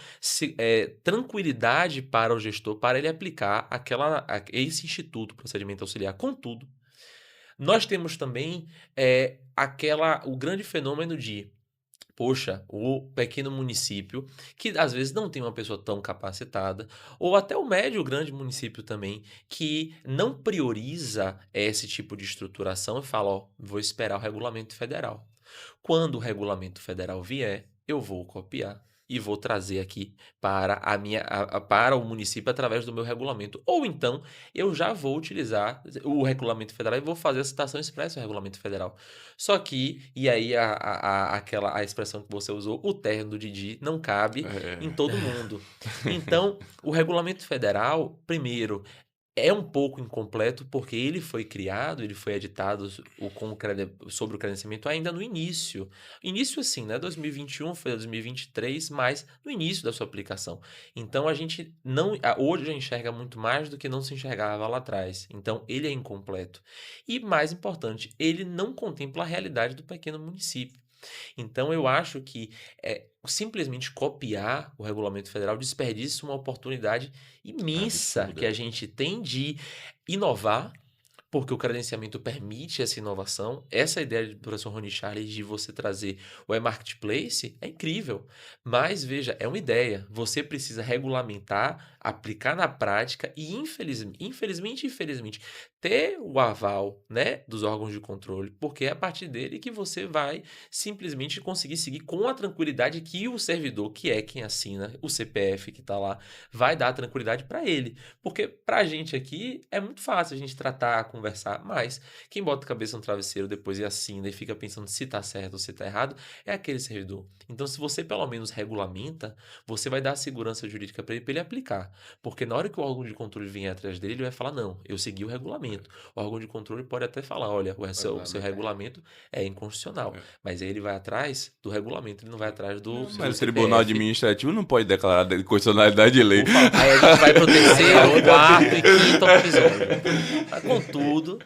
C: tranquilidade para o gestor, para ele aplicar esse instituto procedimento auxiliar. Contudo, nós temos também o grande fenômeno de, poxa, o pequeno município, que às vezes não tem uma pessoa tão capacitada, ou até o médio grande município também, que não prioriza esse tipo de estruturação e fala, ó, vou esperar o regulamento federal. Quando o regulamento federal vier, eu vou copiar e vou trazer aqui para o município através do meu regulamento. Ou então, eu já vou utilizar o regulamento federal e vou fazer a citação expressa ao regulamento federal. Só que, e aí a expressão que você usou, o terno do Didi, não cabe em todo mundo. Então, o regulamento federal, primeiro, é um pouco incompleto porque ele foi editado sobre o credenciamento ainda no início. Início assim, né? 2021 foi 2023, mas no início da sua aplicação. Então a gente hoje já enxerga muito mais do que não se enxergava lá atrás. Então ele é incompleto. E mais importante, ele não contempla a realidade do pequeno município. Então, eu acho que simplesmente copiar o regulamento federal desperdiça uma oportunidade imensa que a gente tem de inovar, porque o credenciamento permite essa inovação. Essa ideia do professor Rony Charles de você trazer o e-marketplace é incrível, mas veja, é uma ideia. Você precisa regulamentar, aplicar na prática e, infelizmente, ter o aval, né, dos órgãos de controle, porque é a partir dele que você vai simplesmente conseguir seguir com a tranquilidade que o servidor, que é quem assina, o CPF que está lá, vai dar tranquilidade para ele. Porque para a gente aqui é muito fácil a gente tratar, conversar, mas quem bota a cabeça no travesseiro depois e assina e fica pensando se está certo ou se está errado, é aquele servidor. Então, se você pelo menos regulamenta, você vai dar a segurança jurídica para ele aplicar. Porque na hora que o órgão de controle vier atrás dele, ele vai falar, não, eu segui o regulamento. O órgão de controle pode até falar, olha, o seu regulamento é inconstitucional. Mas aí ele vai atrás do regulamento, ele não vai atrás do
B: Mas o
C: CPF.
B: Tribunal Administrativo não pode declarar de constitucionalidade de lei.
C: Aí a gente vai pro terceiro, quarto e quinto episódio. Contudo...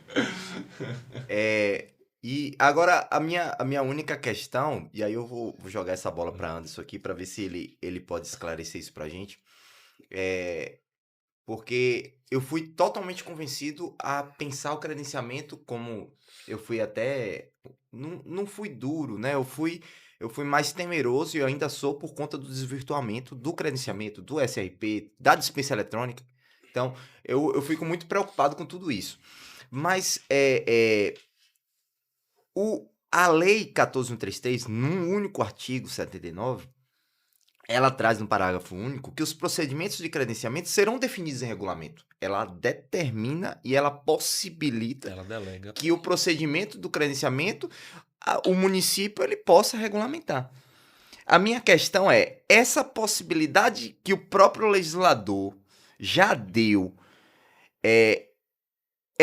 A: E agora a minha única questão, e aí eu vou jogar essa bola para Anderson aqui para ver se ele pode esclarecer isso pra gente. Porque eu fui totalmente convencido a pensar o credenciamento como eu fui até... Não fui duro, né? Eu fui mais temeroso e eu ainda sou por conta do desvirtuamento do credenciamento, do SRP, da dispensa eletrônica. Então, eu fico muito preocupado com tudo isso. Mas a lei 14133, num único artigo 79... ela traz no parágrafo único que os procedimentos de credenciamento serão definidos em regulamento. Ela determina e ela possibilita que o procedimento do credenciamento, o município ele possa regulamentar. A minha questão é, essa possibilidade que o próprio legislador já deu, é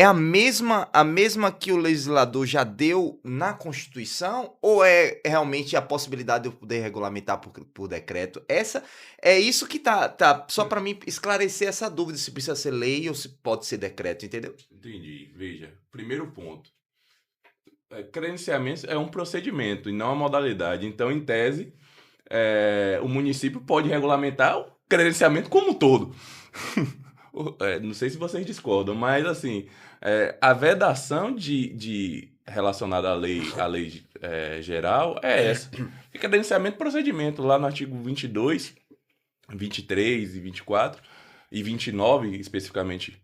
A: a mesma que o legislador já deu na Constituição, ou é realmente a possibilidade de eu poder regulamentar por decreto? É isso que tá só para mim esclarecer essa dúvida, se precisa ser lei ou se pode ser decreto, entendeu?
B: Entendi. Veja, primeiro ponto. Credenciamento é um procedimento e não uma modalidade. Então, em tese, o município pode regulamentar o credenciamento como um todo. Não sei se vocês discordam, mas assim, a vedação relacionada à lei geral é essa. E credenciamento e procedimento, lá no artigo 22, 23 e 24, e 29 especificamente,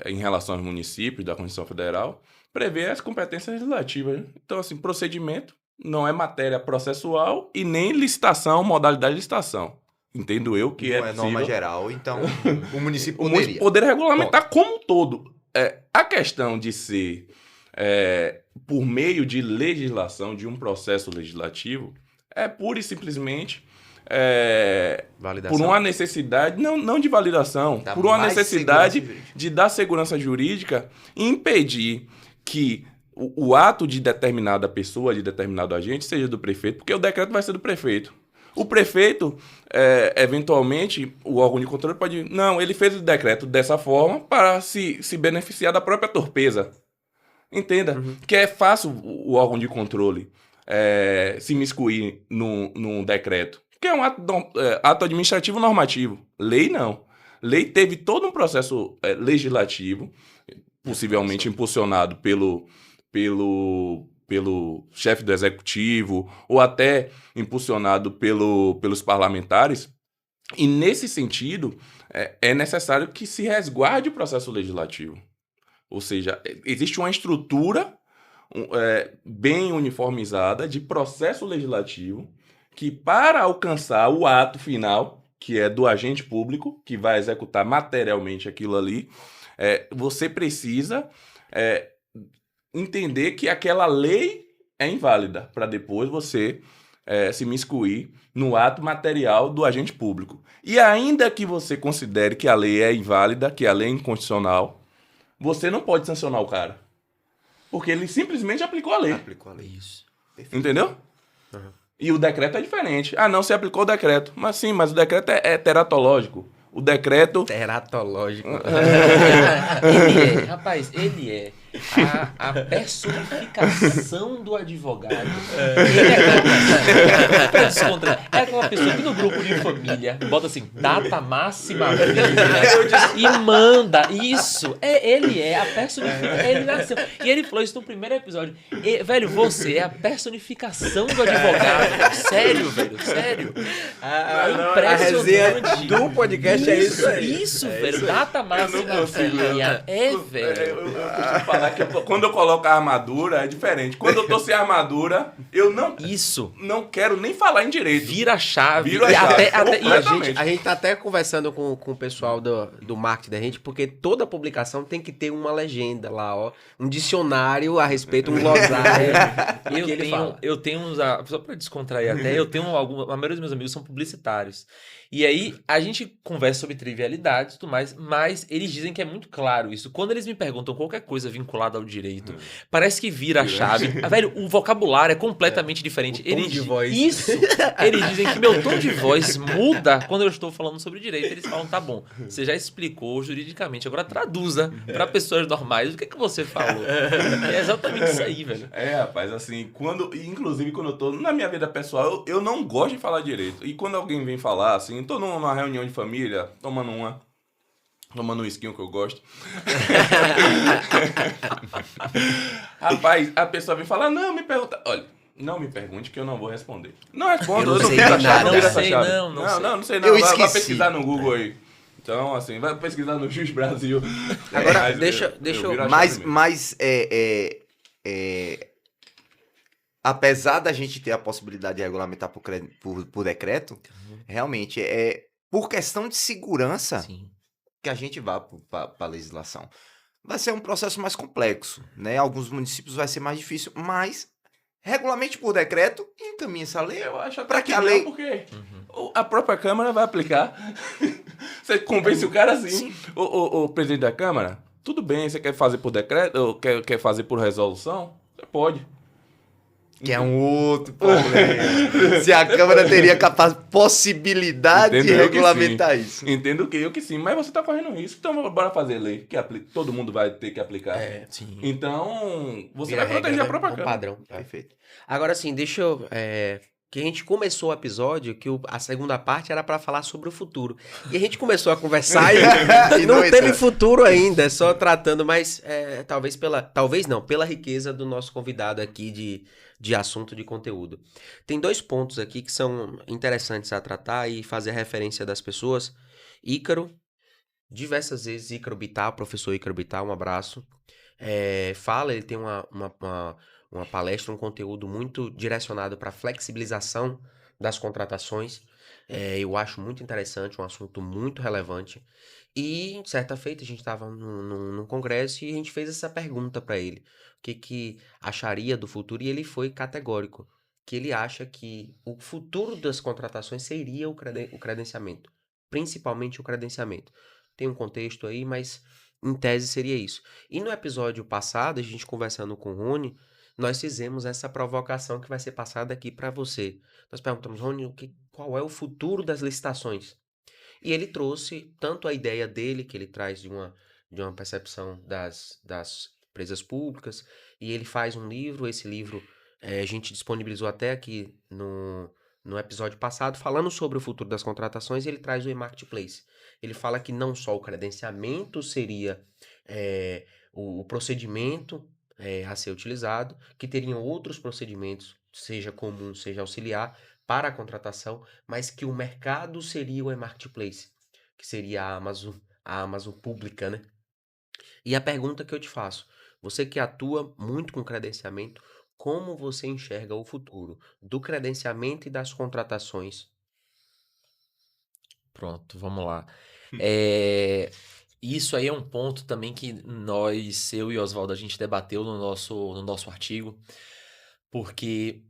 B: em relação aos municípios da Constituição Federal, prevê as competências legislativas. Né? Então, assim, procedimento não é matéria processual e nem licitação, modalidade de licitação. Entendo eu que
A: não é norma geral, então o município
B: poderia. O município poderia regulamentar como um todo. A questão de ser por meio de legislação, de um processo legislativo, é pura e simplesmente por uma necessidade, não de validação, por uma necessidade de dar segurança jurídica e impedir que o ato de determinada pessoa, de determinado agente, seja do prefeito, porque o decreto vai ser do prefeito. O prefeito, eventualmente, o órgão de controle pode... Não, ele fez o decreto dessa forma para se beneficiar da própria torpeza. Entenda, que é fácil o órgão de controle se miscuir num decreto. Que é um ato administrativo normativo. Lei, não. Lei teve todo um processo legislativo, possivelmente impulsionado pelo chefe do executivo, ou até impulsionado pelos parlamentares. E, nesse sentido, é necessário que se resguarde o processo legislativo. Ou seja, existe uma estrutura bem uniformizada de processo legislativo que, para alcançar o ato final, que é do agente público, que vai executar materialmente aquilo ali, você precisa entender que aquela lei é inválida, para depois você se miscuir no ato material do agente público. E ainda que você considere que a lei é inválida, que a lei é inconstitucional, você não pode sancionar o cara. Porque ele simplesmente aplicou a lei.
A: Aplicou a lei.
C: Isso.
B: Entendeu? E o decreto é diferente. Ah, não, você aplicou o decreto. Mas sim, mas o decreto é teratológico. O decreto...
D: Teratológico.
C: Ele é a personificação do advogado. Ele é aquela pessoa que no grupo de família bota assim, data máxima e manda isso. Ele é a personificação. Ele nasceu. E ele falou isso no primeiro episódio. Velho, você é a personificação do advogado. Sério, velho, sério.
D: A resenha do podcast é isso aí.
C: Isso, velho. Data máxima. Velho.
B: Eu costumo falar que quando eu coloco a armadura é diferente. Quando eu tô sem armadura, eu não quero nem falar em direito.
C: Vira a chave.
B: Vira a chave.
D: A gente tá até conversando com o pessoal do marketing da gente, porque toda publicação tem que ter uma legenda lá, ó. Um dicionário a respeito, um glossário.
C: Eu tenho uns... Só pra descontrair até, a maioria dos meus amigos são publicitários. E aí, a gente conversa sobre trivialidades e tudo mais, mas eles dizem que é muito claro isso. Quando eles me perguntam qualquer coisa vinculada ao direito, parece que vira a chave. Velho, o vocabulário é completamente diferente.
D: Tom de voz.
C: Isso! Eles dizem que meu tom de voz muda quando eu estou falando sobre direito. Eles falam, tá bom, você já explicou juridicamente, agora traduza para pessoas normais o que você falou. É exatamente isso aí, velho.
B: Rapaz, assim, inclusive quando eu tô na minha vida pessoal, eu não gosto de falar direito. E quando alguém vem falar, assim, tô numa reunião de família, tomando um esquinho que eu gosto. Rapaz, a pessoa vem falar, não, me pergunta. Olha, não me pergunte que eu não vou responder. Não respondo, eu não sei nada. Não sei. Vai pesquisar no Google aí. Então, assim, vai pesquisar no Juiz Brasil.
D: Agora, deixa eu...
A: Mas apesar da gente ter a possibilidade de regulamentar por decreto, realmente por questão de segurança.
C: Sim.
A: Que a gente vá para a legislação. Vai ser um processo mais complexo, né? Alguns municípios vai ser mais difícil, mas regulamente por decreto e encaminha essa lei.
B: Eu acho até que a lei... Porque a própria Câmara vai aplicar. Você convence o cara assim. O presidente da Câmara, tudo bem, você quer fazer por decreto ou quer fazer por resolução? Você pode.
A: Que é um outro problema. Se a Câmara teria possibilidade de regulamentar isso.
B: Entendo que eu que sim, mas você está correndo risco. Então, bora fazer lei que todo mundo vai ter que aplicar.
C: Sim.
B: Então, você vai proteger a própria Câmara.
D: Padrão.
A: Perfeito.
D: Agora, assim, deixa eu... que a gente começou o episódio, que a segunda parte era para falar sobre o futuro. E a gente começou a conversar e não teve futuro ainda, só tratando, mas pela riqueza do nosso convidado aqui de assunto, de conteúdo. Tem 2 pontos aqui que são interessantes a tratar e fazer referência das pessoas. Ícaro, diversas vezes, Ícaro Bittar, professor Ícaro Bittar, um abraço. Ele tem uma palestra, um conteúdo muito direcionado para flexibilização das contratações. Eu acho muito interessante, um assunto muito relevante. E, certa feita, a gente estava num congresso e a gente fez essa pergunta para ele. O que acharia do futuro? E ele foi categórico. Que ele acha que o futuro das contratações seria o credenciamento. Principalmente o credenciamento. Tem um contexto aí, mas Em tese seria isso. E no episódio passado, a gente conversando com o Rony, nós fizemos essa provocação que vai ser passada aqui para você. Nós perguntamos, Rony, qual é o futuro das licitações? E ele trouxe tanto a ideia dele, que ele traz de uma percepção das empresas públicas, e ele faz um livro, esse livro a gente disponibilizou até aqui no episódio passado, falando sobre o futuro das contratações, e ele traz o e-marketplace. Ele fala que não só o credenciamento seria o procedimento a ser utilizado, que teriam outros procedimentos, seja comum, seja auxiliar, para a contratação, mas que o mercado seria o e-marketplace, que seria a Amazon pública, né? E a pergunta que eu te faço, você que atua muito com credenciamento, como você enxerga o futuro do credenciamento e das contratações?
C: Pronto, vamos lá. Isso aí é um ponto também que eu e Oswaldo, a gente debateu no nosso artigo, porque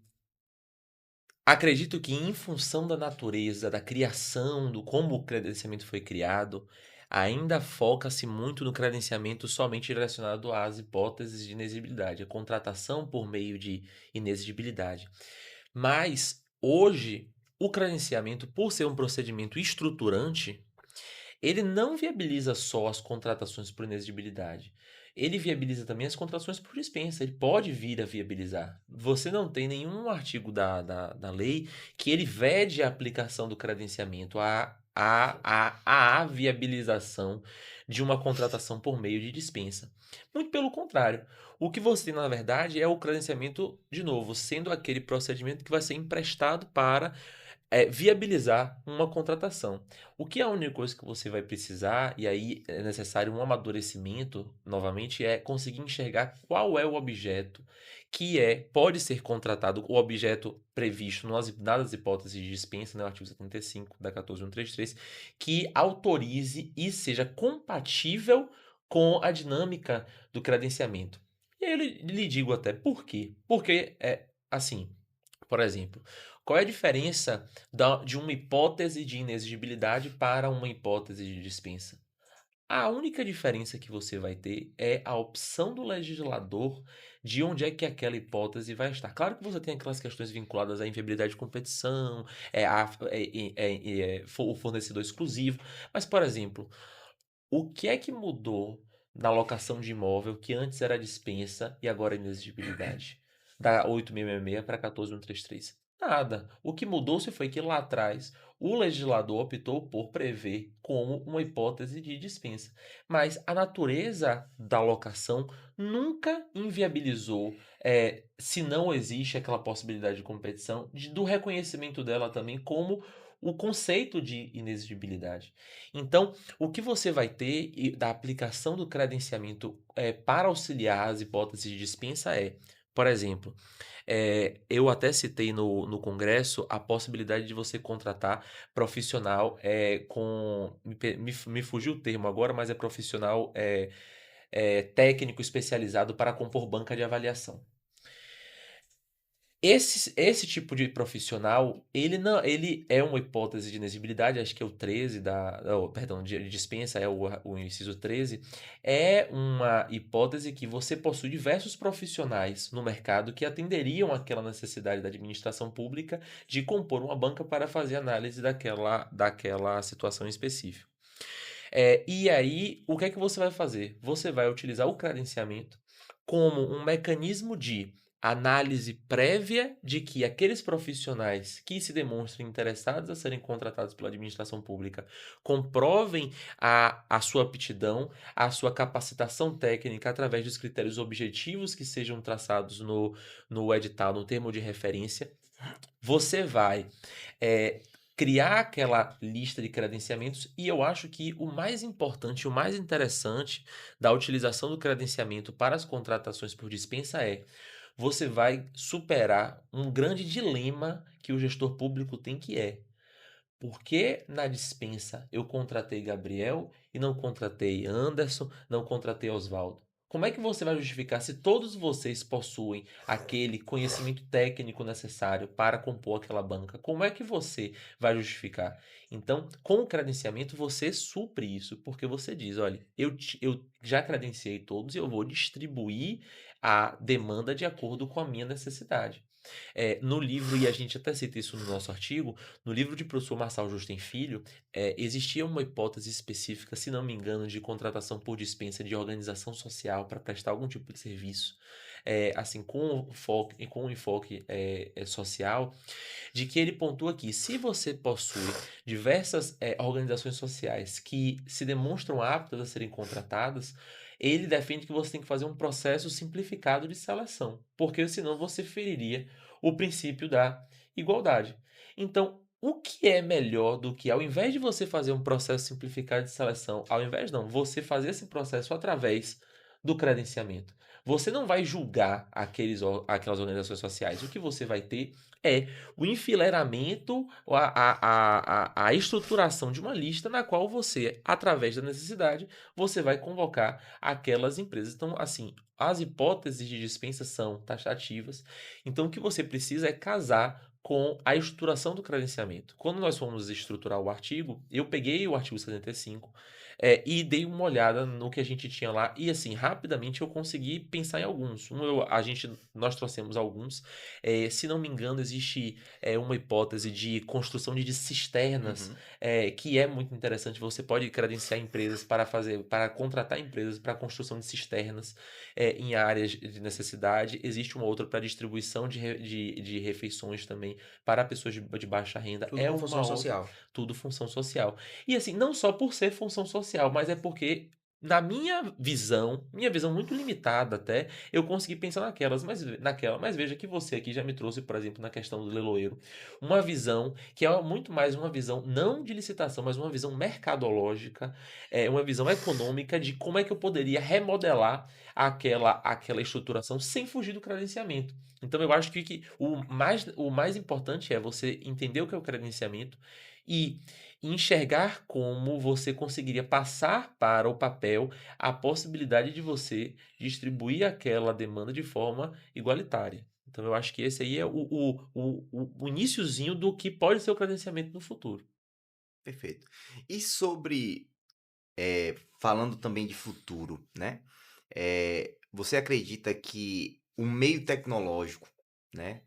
C: acredito que em função da natureza, da criação, do como o credenciamento foi criado, ainda foca-se muito no credenciamento somente relacionado às hipóteses de inexigibilidade, a contratação por meio de inexigibilidade. Mas hoje, o credenciamento, por ser um procedimento estruturante, ele não viabiliza só as contratações por inexigibilidade. Ele viabiliza também as contratações por dispensa. Ele pode vir a viabilizar. Você não tem nenhum artigo da lei que ele vede a aplicação do credenciamento à viabilização de uma contratação por meio de dispensa. Muito pelo contrário. O que você tem, na verdade, é o credenciamento, de novo, sendo aquele procedimento que vai ser emprestado para viabilizar uma contratação. O que é a única coisa que você vai precisar, e aí é necessário um amadurecimento, novamente, é conseguir enxergar qual é o objeto que pode ser contratado, o objeto previsto nas hipóteses de dispensa, né, o artigo 75 da 14133, que autorize e seja compatível com a dinâmica do credenciamento. E aí eu lhe digo até por quê. Porque, assim, por exemplo, qual é a diferença de uma hipótese de inexigibilidade para uma hipótese de dispensa? A única diferença que você vai ter é a opção do legislador de onde é que aquela hipótese vai estar. Claro que você tem aquelas questões vinculadas à inviabilidade de competição, o fornecedor exclusivo, mas, por exemplo, o que é que mudou na locação de imóvel que antes era dispensa e agora é inexigibilidade? Da 8.666 para 14.133. Nada. O que mudou-se foi que lá atrás o legislador optou por prever como uma hipótese de dispensa. Mas a natureza da locação nunca inviabilizou, se não existe aquela possibilidade de competição, do reconhecimento dela também como o conceito de inexigibilidade. Então, o que você vai ter da aplicação do credenciamento para auxiliar as hipóteses de dispensa por exemplo, eu até citei no Congresso a possibilidade de você contratar profissional com. Me fugiu o termo agora, mas é profissional técnico especializado para compor banca de avaliação. Esse tipo de profissional, ele é uma hipótese de inexigibilidade, acho que é o 13 de dispensa, é o inciso 13, é uma hipótese que você possui diversos profissionais no mercado que atenderiam aquela necessidade da administração pública de compor uma banca para fazer análise daquela situação específica. E aí, o que é que você vai fazer? Você vai utilizar o credenciamento como um mecanismo de análise prévia de que aqueles profissionais que se demonstrem interessados a serem contratados pela administração pública comprovem a sua aptidão, a sua capacitação técnica através dos critérios objetivos que sejam traçados no edital, no termo de referência. Você vai criar aquela lista de credenciamentos e eu acho que o mais importante, o mais interessante da utilização do credenciamento para as contratações por dispensa você vai superar um grande dilema que o gestor público tem, que por que na dispensa eu contratei Gabriel e não contratei Anderson, não contratei Oswaldo? Como é que você vai justificar se todos vocês possuem aquele conhecimento técnico necessário para compor aquela banca? Como é que você vai justificar? Então, com o credenciamento, você supre isso, porque você diz: olha, eu já credenciei todos e eu vou distribuir a demanda de acordo com a minha necessidade. No livro, e a gente até cita isso no nosso artigo, no livro de professor Marçal Justem Filho, existia uma hipótese específica, se não me engano, de contratação por dispensa de organização social para prestar algum tipo de serviço, assim, com enfoque social, de que ele pontua que se você possui diversas organizações sociais que se demonstram aptas a serem contratadas, ele defende que você tem que fazer um processo simplificado de seleção, porque senão você feriria o princípio da igualdade. Então, o que é melhor do que, ao invés de você fazer um processo simplificado de seleção, ao invés não, você fazer esse processo através do credenciamento? Você não vai julgar aquelas organizações sociais. O que você vai ter é o enfileiramento, a estruturação de uma lista na qual você, através da necessidade, você vai convocar aquelas empresas. Então, assim, as hipóteses de dispensa são taxativas. Então, o que você precisa é casar com a estruturação do credenciamento. Quando nós fomos estruturar o artigo, eu peguei o artigo 75 e dei uma olhada no que a gente tinha lá e, assim, rapidamente eu consegui pensar em alguns. Nós trouxemos alguns. Se não me engano, existe uma hipótese de construção de cisternas,
A: Uhum.
C: que é muito interessante. Você pode credenciar empresas para contratar empresas para construção de cisternas em áreas de necessidade. Existe uma outra para distribuição de refeições também para pessoas de baixa renda.
D: Tudo com função social.
C: Tudo função social. E assim, não só por ser função social, mas é porque, na minha visão muito limitada até, eu consegui pensar mas veja que você aqui já me trouxe, por exemplo, na questão do leiloeiro, uma visão que é muito mais uma visão não de licitação, mas uma visão mercadológica, uma visão econômica de como é que eu poderia remodelar aquela estruturação sem fugir do credenciamento. Então eu acho que o mais importante é você entender o que é o credenciamento e enxergar como você conseguiria passar para o papel a possibilidade de você distribuir aquela demanda de forma igualitária. Então eu acho que esse aí é o iniciozinho do que pode ser o credenciamento no futuro.
A: Perfeito. E sobre, falando também de futuro, né? Você acredita que o meio tecnológico, né?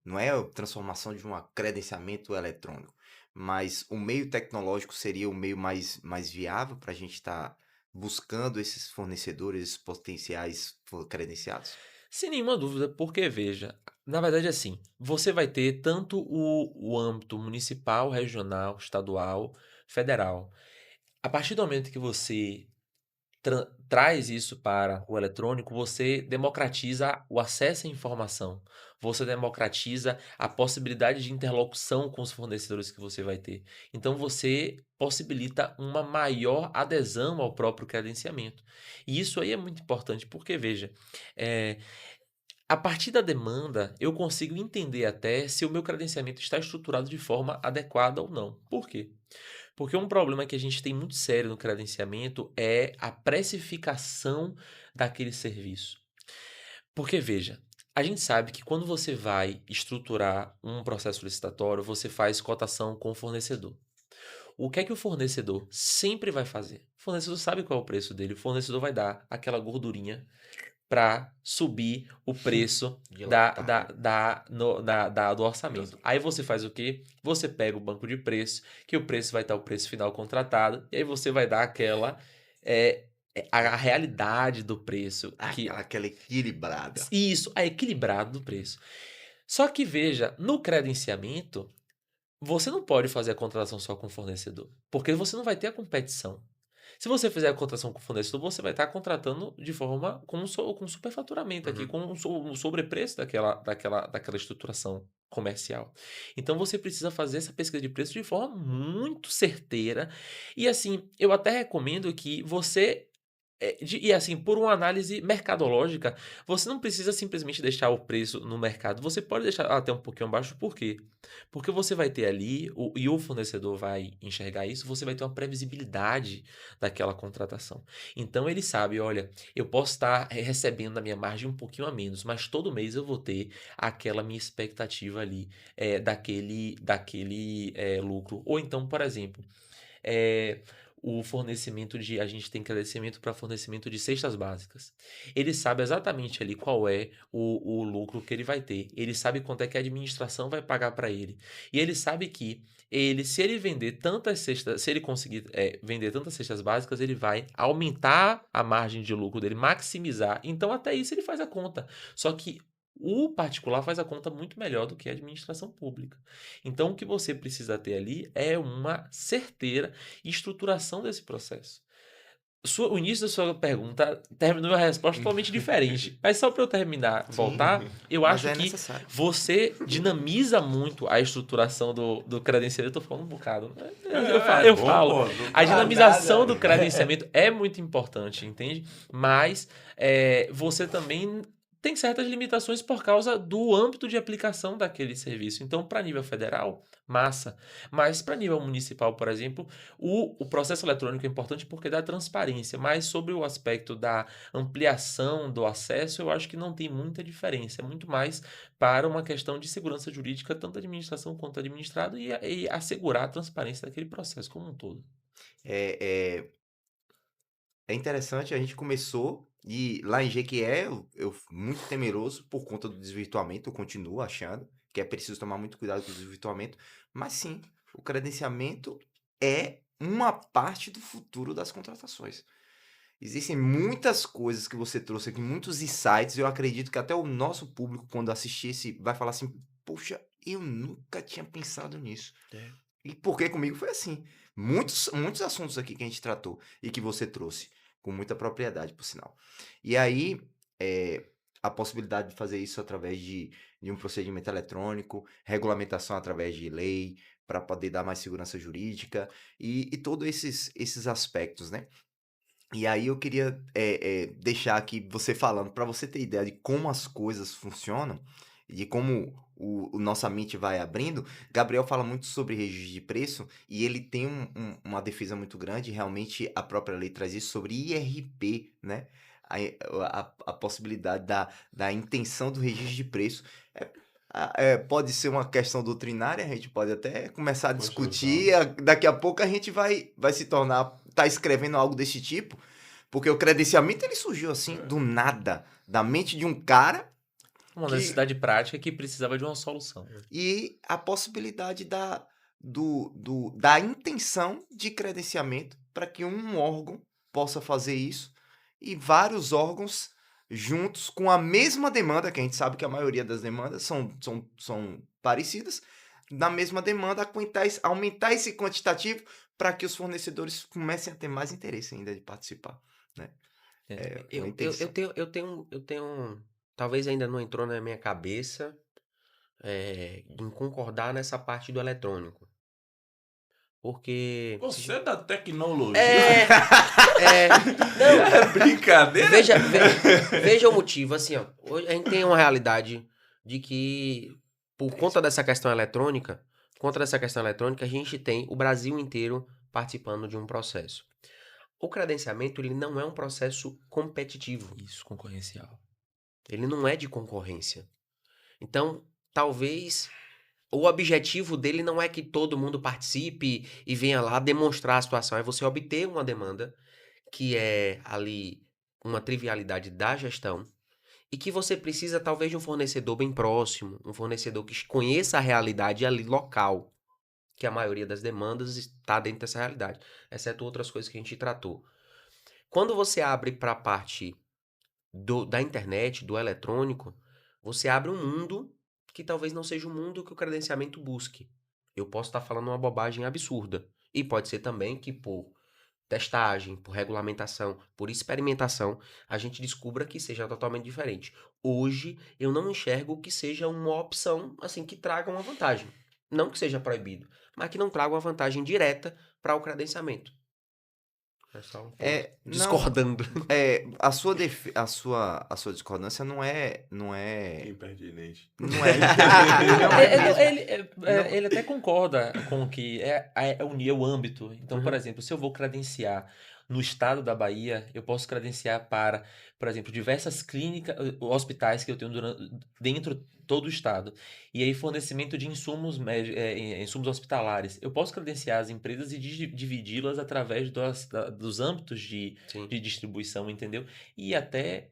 A: Não é a transformação de um credenciamento eletrônico, mas o meio tecnológico seria o meio mais viável para a gente estar buscando esses fornecedores, esses potenciais credenciados?
C: Sem nenhuma dúvida, porque veja, na verdade assim, você vai ter tanto o âmbito municipal, regional, estadual, federal. A partir do momento que você traz isso para o eletrônico, você democratiza o acesso à informação, você democratiza a possibilidade de interlocução com os fornecedores que você vai ter. Então você possibilita uma maior adesão ao próprio credenciamento. E isso aí é muito importante, porque veja, eh, a partir da demanda, eu consigo entender até se o meu credenciamento está estruturado de forma adequada ou não. Por quê? Porque um problema que a gente tem muito sério no credenciamento é a precificação daquele serviço. Porque, veja, a gente sabe que quando você vai estruturar um processo licitatório, você faz cotação com o fornecedor. O que é que o fornecedor sempre vai fazer? O fornecedor sabe qual é o preço dele, o fornecedor vai dar aquela gordurinha para subir o preço do orçamento. Aí você faz o quê? Você pega o banco de preço, que o preço vai estar o preço final contratado, e aí você vai dar a realidade do preço.
A: Aquela equilibrada.
C: Isso, a equilibrado do preço. Só que veja, no credenciamento, você não pode fazer a contratação só com o fornecedor, porque você não vai ter a competição. Se você fizer a contratação com o fornecedor, você vai estar contratando de forma com superfaturamento aqui, com um sobrepreço daquela estruturação comercial. Então você precisa fazer essa pesquisa de preço de forma muito certeira. E assim, eu até recomendo que você E assim, por uma análise mercadológica, você não precisa simplesmente deixar o preço no mercado. Você pode deixar até um pouquinho abaixo, por quê? Porque você vai ter ali, e o fornecedor vai enxergar isso, você vai ter uma previsibilidade daquela contratação. Então ele sabe, olha, eu posso estar recebendo na minha margem um pouquinho a menos, mas todo mês eu vou ter aquela minha expectativa ali daquele lucro. Ou então, por exemplo, é, o fornecimento a gente tem crescimento para fornecimento de cestas básicas. Ele sabe exatamente ali qual é o lucro que ele vai ter. Ele sabe quanto é que a administração vai pagar para ele. E ele sabe que se ele vender tantas cestas, se ele conseguir vender tantas cestas básicas, ele vai aumentar a margem de lucro dele, maximizar. Então, até isso ele faz a conta. Só que o particular faz a conta muito melhor do que a administração pública. Então, o que você precisa ter ali é uma certeira estruturação desse processo. O início da sua pergunta terminou uma resposta totalmente diferente. Mas só para eu terminar, voltar, eu acho que
A: necessário.
C: você dinamiza muito a estruturação do credenciamento. Eu tô falando um bocado. Eu falo. A dinamização do credenciamento é muito importante, entende? Mas você também tem certas limitações por causa do âmbito de aplicação daquele serviço. Então, para nível federal, massa. Mas para nível municipal, por exemplo, o processo eletrônico é importante porque dá transparência. Mas sobre o aspecto da ampliação do acesso, eu acho que não tem muita diferença. É muito mais para uma questão de segurança jurídica, tanto a administração quanto o administrado, e assegurar a transparência daquele processo como um todo.
A: É, é interessante, a gente começou e lá em Jequié, eu muito temeroso por conta do desvirtuamento, eu continuo achando que é preciso tomar muito cuidado com o desvirtuamento, mas sim, o credenciamento é uma parte do futuro das contratações. Existem muitas coisas que você trouxe aqui, muitos insights, eu acredito que até o nosso público, quando assistir esse, vai falar assim, poxa, eu nunca tinha pensado nisso. E porque comigo foi assim. Muitos assuntos aqui que a gente tratou e que você trouxe, com muita propriedade, por sinal. E aí, é, a possibilidade de fazer isso através de um procedimento eletrônico, regulamentação através de lei, para poder dar mais segurança jurídica e todos esses aspectos, né? E aí eu queria deixar aqui você falando, para você ter ideia de como as coisas funcionam e de como o nossa mente vai abrindo. Gabriel fala muito sobre registro de preço e ele tem uma defesa muito grande. Realmente a própria lei traz isso sobre IRP, né? A possibilidade da intenção do registro de preço. Pode ser uma questão doutrinária, a gente pode até começar a discutir. Daqui a pouco a gente vai se tornar, tá escrevendo algo desse tipo, porque o credenciamento ele surgiu assim, do nada, da mente de um cara.
C: Uma necessidade prática que precisava de uma solução.
A: E a possibilidade da intenção de credenciamento para que um órgão possa fazer isso e vários órgãos juntos com a mesma demanda, que a gente sabe que a maioria das demandas são parecidas, na mesma demanda, aumentar esse quantitativo para que os fornecedores comecem a ter mais interesse ainda de participar, né?
D: Eu tenho, talvez ainda não entrou na minha cabeça em concordar nessa parte do eletrônico. Porque...
B: Você é da tecnologia.
D: Não,
B: É brincadeira.
D: Veja o motivo, assim, ó. Hoje a gente tem uma realidade de que, por conta dessa questão eletrônica, a gente tem o Brasil inteiro participando de um processo. O credenciamento, ele não é um processo competitivo.
C: Isso, concorrencial.
D: Ele não é de concorrência. Então, talvez o objetivo dele não é que todo mundo participe e venha lá demonstrar a situação. É você obter uma demanda que é ali uma trivialidade da gestão e que você precisa talvez de um fornecedor bem próximo, um fornecedor que conheça a realidade ali local, que a maioria das demandas está dentro dessa realidade, exceto outras coisas que a gente tratou. Quando você abre para a parte da internet, do eletrônico, você abre um mundo que talvez não seja o mundo que o credenciamento busque. Eu posso estar falando uma bobagem absurda. E pode ser também que por testagem, por regulamentação, por experimentação, a gente descubra que seja totalmente diferente. Hoje, eu não enxergo que seja uma opção assim que traga uma vantagem. Não que seja proibido, mas que não traga uma vantagem direta para o credenciamento. É só um ponto.
A: Não,
D: Discordando.
A: a sua discordância não é
B: Impertinente.
A: não é não é mesmo.
C: Ele até concorda com que é unir o âmbito. Então, por exemplo, se eu vou credenciar no estado da Bahia, eu posso credenciar para, por exemplo, diversas clínicas, hospitais que eu tenho dentro todo o estado. E aí, fornecimento de insumos, insumos hospitalares. Eu posso credenciar as empresas e dividi-las através dos âmbitos de
D: Sim.
C: distribuição, entendeu? E até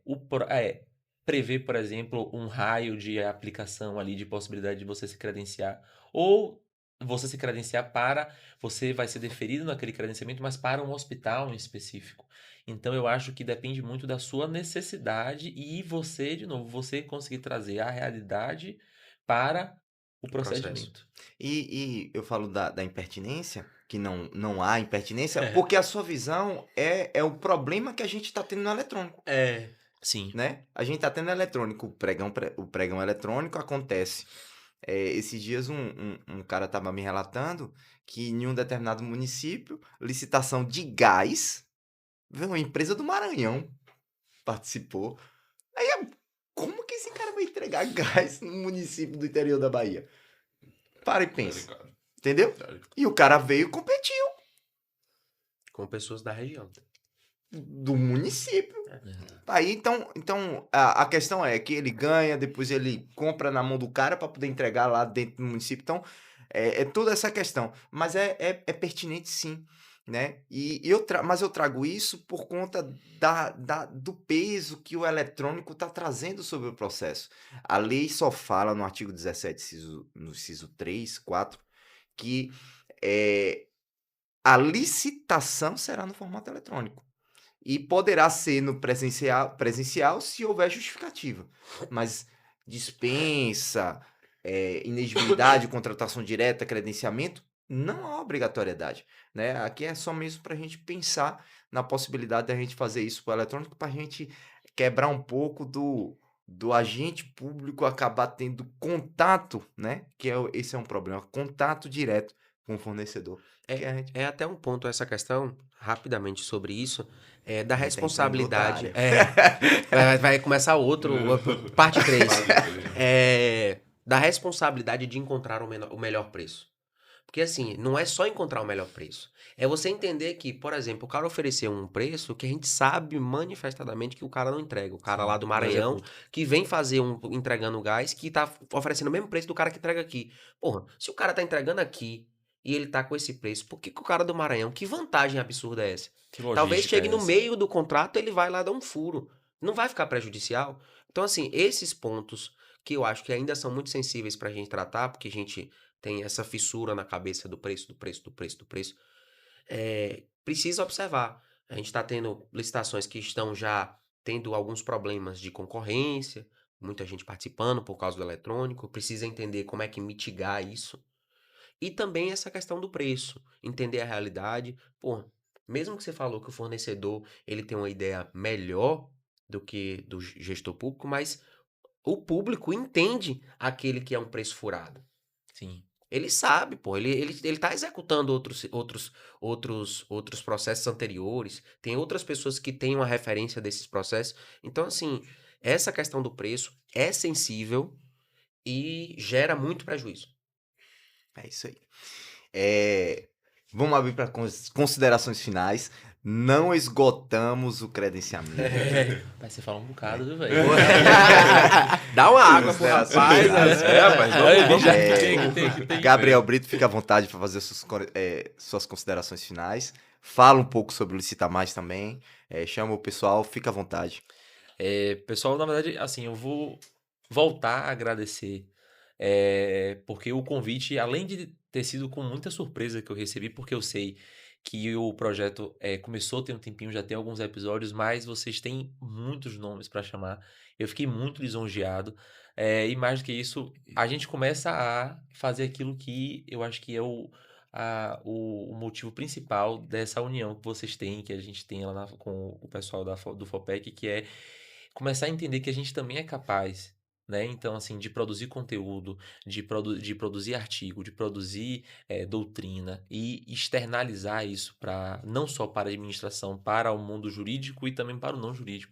C: prever, por exemplo, um raio de aplicação ali, de possibilidade de você se credenciar. Ou você se credenciar para, você vai ser deferido naquele credenciamento, mas para um hospital em específico. Então, eu acho que depende muito da sua necessidade e você, de novo, você conseguir trazer a realidade para o procedimento.
A: E eu falo da impertinência, que não há impertinência, porque a sua visão é o problema que a gente está tendo no eletrônico,
C: Sim.
A: né? A gente está tendo no eletrônico, o pregão eletrônico acontece. Esses dias um cara estava me relatando que em um determinado município, licitação de gás, veio uma empresa do Maranhão participou. Como que esse cara vai entregar gás no município do interior da Bahia? Para e pensa. Entendeu? E o cara veio e competiu
D: Com pessoas da região.
A: do município. Aí, então a questão é que ele ganha, depois ele compra na mão do cara para poder entregar lá dentro do município. Então, é toda essa questão. Mas é pertinente sim, né? Mas eu trago isso por conta do peso que o eletrônico está trazendo sobre o processo. A lei só fala no artigo 17, no inciso 3, 4, que a licitação será no formato eletrônico. E poderá ser no presencial se houver justificativa. Mas dispensa, inexigibilidade, contratação direta, credenciamento, não há obrigatoriedade. Né? Aqui é só mesmo para a gente pensar na possibilidade de a gente fazer isso para o eletrônico, para a gente quebrar um pouco do agente público acabar tendo contato, né? Esse é um problema, contato direto com o fornecedor.
D: É até um ponto essa questão, rapidamente sobre isso, da
A: Ele tá
D: responsabilidade.
A: entrando outra
D: Vai começar parte 3. Da responsabilidade de encontrar o melhor preço. Porque assim, não é só encontrar o melhor preço. É você entender que, por exemplo, o cara ofereceu um preço que a gente sabe manifestadamente que o cara não entrega. O cara lá do Maranhão, que vem fazer entregando gás, que tá oferecendo o mesmo preço do cara que entrega aqui. Porra, se o cara tá entregando aqui e ele tá com esse preço, por que o cara do Maranhão, que vantagem absurda é essa? Talvez chegue no meio do contrato, ele vai lá dar um furo. Não vai ficar prejudicial? Então, assim, esses pontos que eu acho que ainda são muito sensíveis pra gente tratar, porque a gente tem essa fissura na cabeça do preço, precisa observar. A gente está tendo licitações que estão já tendo alguns problemas de concorrência, muita gente participando por causa do eletrônico, precisa entender como é que mitigar isso. E também essa questão do preço, entender a realidade. Pô, mesmo que você falou que o fornecedor ele tem uma ideia melhor do que do gestor público, mas o público entende aquele que é um preço furado.
C: Sim.
D: Ele sabe, pô, ele tá executando outros processos anteriores, tem outras pessoas que têm uma referência desses processos. Então, assim, essa questão do preço é sensível e gera muito prejuízo.
A: É isso aí. Vamos abrir para considerações finais. Não esgotamos o credenciamento.
C: Mas você fala um bocado, viu, velho?
D: Dá uma água pro rapaz.
B: Rapaz,
C: Tem.
A: Gabriel Brito, fica à vontade para fazer suas considerações finais. Fala um pouco sobre o Licita Mais também. Chama o pessoal, fica à vontade.
C: Pessoal, na verdade, assim, eu vou voltar a agradecer, porque o convite, além de ter sido com muita surpresa que eu recebi, porque eu sei que o projeto começou a ter um tempinho, já tem alguns episódios, mas vocês têm muitos nomes para chamar. Eu fiquei muito lisonjeado. E mais do que isso, a gente começa a fazer aquilo que eu acho que é o motivo principal dessa união que vocês têm, que a gente tem lá com o pessoal do FOPEC, que é começar a entender que a gente também é capaz né? Então, assim, de produzir conteúdo, de produzir artigo, de produzir doutrina e externalizar isso para não só para a administração, para o mundo jurídico e também para o não jurídico.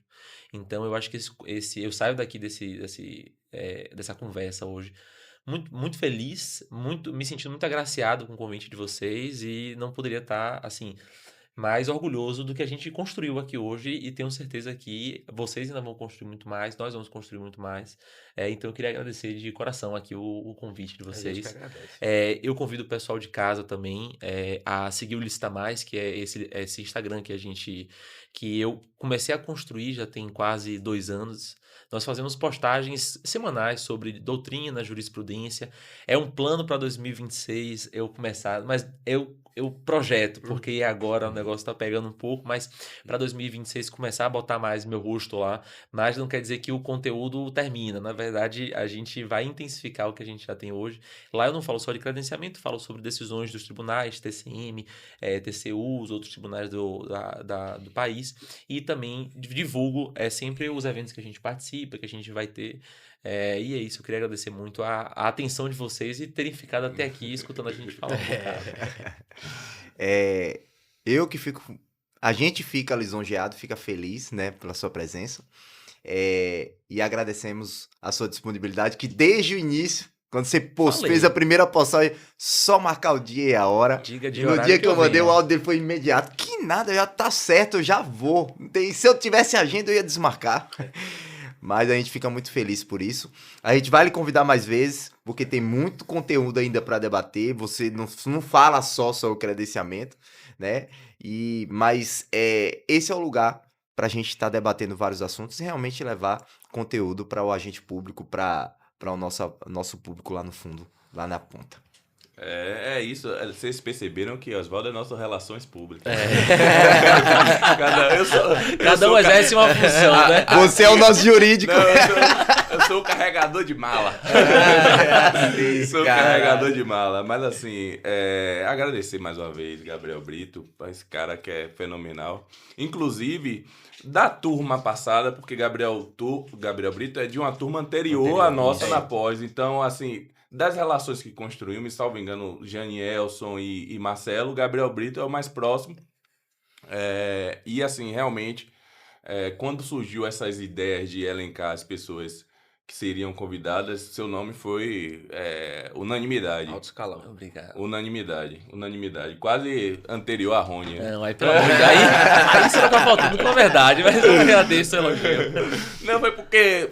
C: Então, eu acho que eu saio daqui dessa conversa hoje muito, muito feliz, me sentindo muito agraciado com o convite de vocês e não poderia estar, assim, mais orgulhoso do que a gente construiu aqui hoje e tenho certeza que vocês ainda vão construir muito mais, nós vamos construir muito mais. Então eu queria agradecer de coração aqui o convite de
D: A gente que
C: vocês.
D: agradece.
C: Eu convido o pessoal de casa também a seguir o Licita Mais, que é esse Instagram que eu comecei a construir já tem quase 2 anos. Nós fazemos postagens semanais sobre doutrina, jurisprudência. É um plano para 2026 eu começar, mas eu projeto, porque agora o negócio tá pegando um pouco, mas para 2026 começar a botar mais meu rosto lá, mas não quer dizer que o conteúdo termina. Na verdade, a gente vai intensificar o que a gente já tem hoje. Lá eu não falo só de credenciamento, falo sobre decisões dos tribunais, TCM, TCU, os outros tribunais do país, e também divulgo sempre os eventos que a gente participa, que a gente vai ter. E é isso, eu queria agradecer muito a atenção de vocês e terem ficado até aqui escutando a gente falar um bocado.
A: Eu que fico. A gente fica lisonjeado, fica feliz, né, pela sua presença. E agradecemos a sua disponibilidade, que desde o início, quando você fez a primeira postagem, só marcar o dia e a hora.
C: Diga de
A: no
C: horário
A: dia que eu mandei,
C: venho.
A: o áudio dele foi imediato. Que nada, já tá certo, eu já vou. Se eu tivesse agenda, eu ia desmarcar. Mas a gente fica muito feliz por isso. A gente vai lhe convidar mais vezes, porque tem muito conteúdo ainda para debater. Você não fala só sobre o credenciamento, né? Mas esse é o lugar para a gente estar debatendo vários assuntos e realmente levar conteúdo para o agente público, para o nosso público lá no fundo, lá na ponta.
B: É isso. Vocês perceberam que Oswaldo é nosso relações públicas.
C: Cada um exerce uma função, né?
A: Você é o nosso jurídico.
B: Não, eu sou o carregador de mala. Sou o carregador de mala. Mas assim, agradecer mais uma vez Gabriel Brito, esse cara que é fenomenal. Inclusive, da turma passada, porque Gabriel Brito é de uma turma anterior à nossa na pós. Então, assim, das relações que construímos, salvo engano, Janielson e Marcelo, Gabriel Brito é o mais próximo. E assim, realmente, quando surgiu essas ideias de elencar as pessoas que seriam convidadas, seu nome foi unanimidade.
D: Alto escalão.
C: Obrigado.
B: Unanimidade. Quase anterior a Rony.
C: Não, aí pelo amor de Deus. Aí você não tá faltando com a verdade, mas eu agradeço o elogio.
B: Não,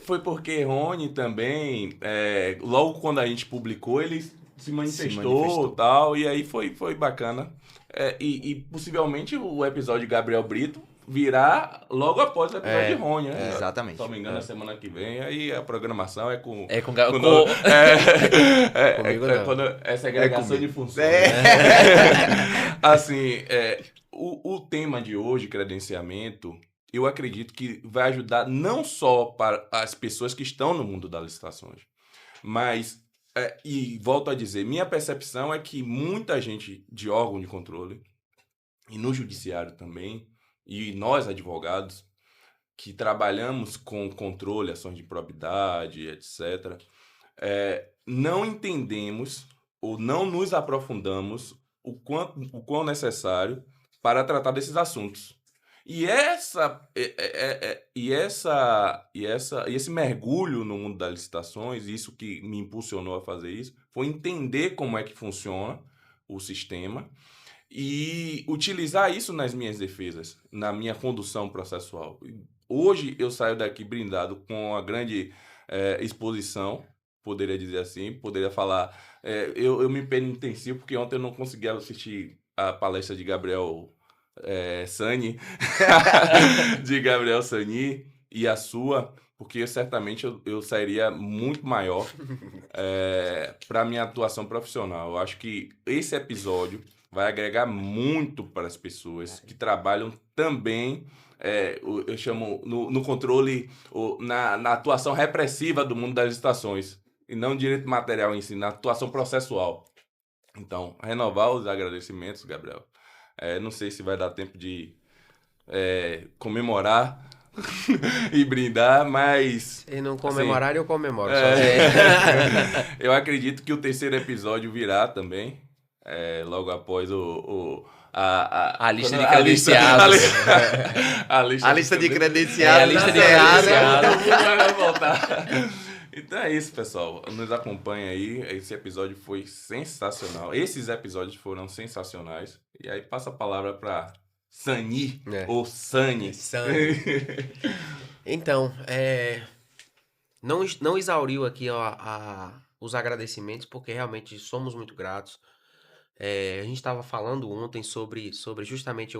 B: foi porque Rony também, logo quando a gente publicou, ele se manifestou e tal, e aí foi bacana. E possivelmente o episódio de Gabriel Brito virá logo após o episódio de Rony, né?
A: Exatamente.
B: Se não me engano, na semana que vem, aí a programação é com... quando é segregação de funções. Assim, o tema de hoje, credenciamento, eu acredito que vai ajudar não só para as pessoas que estão no mundo das licitações, mas, e volto a dizer, minha percepção é que muita gente de órgão de controle, e no judiciário também, e nós advogados, que trabalhamos com controle, ações de probidade, etc., não entendemos ou não nos aprofundamos o quão necessário para tratar desses assuntos. E esse mergulho no mundo das licitações, isso que me impulsionou a fazer isso, foi entender como é que funciona o sistema e utilizar isso nas minhas defesas, na minha condução processual. Hoje eu saio daqui brindado com a grande exposição, poderia dizer assim, poderia falar... eu me penitencio porque ontem eu não consegui assistir a palestra de Gabriel Sani, de Gabriel Sani e a sua, porque certamente eu sairia muito maior para a minha atuação profissional. Eu acho que esse episódio vai agregar muito para as pessoas que trabalham também, eu chamo, no controle, na atuação repressiva do mundo das licitações, e não direito material em si, na atuação processual. Então, renovar os agradecimentos, Gabriel. Não sei se vai dar tempo de comemorar e brindar, mas...
D: Se não comemorarem, eu comemoro.
B: Eu acredito que o terceiro episódio virá também, logo após
C: a lista de credenciados.
A: A lista de credenciados.
C: A lista de credenciados.
B: Vai voltar. Então é isso, pessoal. Nos acompanha aí. Esse episódio foi sensacional. Esses episódios foram sensacionais. E aí passa a palavra para Sani, ou Sani.
D: Então, não exauriu aqui os agradecimentos, porque realmente somos muito gratos. A gente estava falando ontem sobre justamente,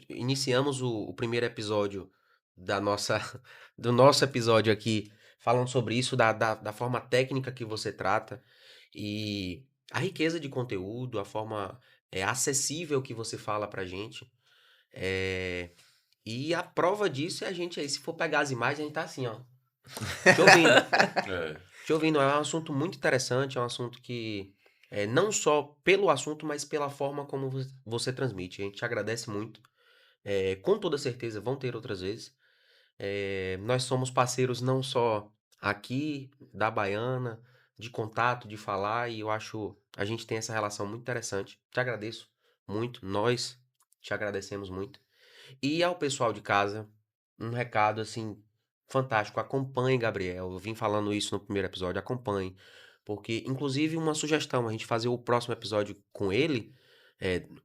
D: iniciamos o primeiro episódio do nosso episódio aqui, falando sobre isso, da forma técnica que você trata, e a riqueza de conteúdo, a forma acessível que você fala pra gente. E a prova disso é a gente aí, se for pegar as imagens, a gente tá assim, ó. Te ouvindo. Te ouvindo, é um assunto muito interessante, é um assunto que... não só pelo assunto, mas pela forma como você transmite. A gente te agradece muito. Com toda certeza vão ter outras vezes. Nós somos parceiros não só aqui, da Baiana, de contato, de falar, e eu acho a gente tem essa relação muito interessante. Te agradeço muito, nós te agradecemos muito. E ao pessoal de casa, um recado assim, fantástico. Acompanhe Gabriel. Eu vim falando isso no primeiro episódio, acompanhe. Porque, inclusive, uma sugestão, a gente fazer o próximo episódio com ele,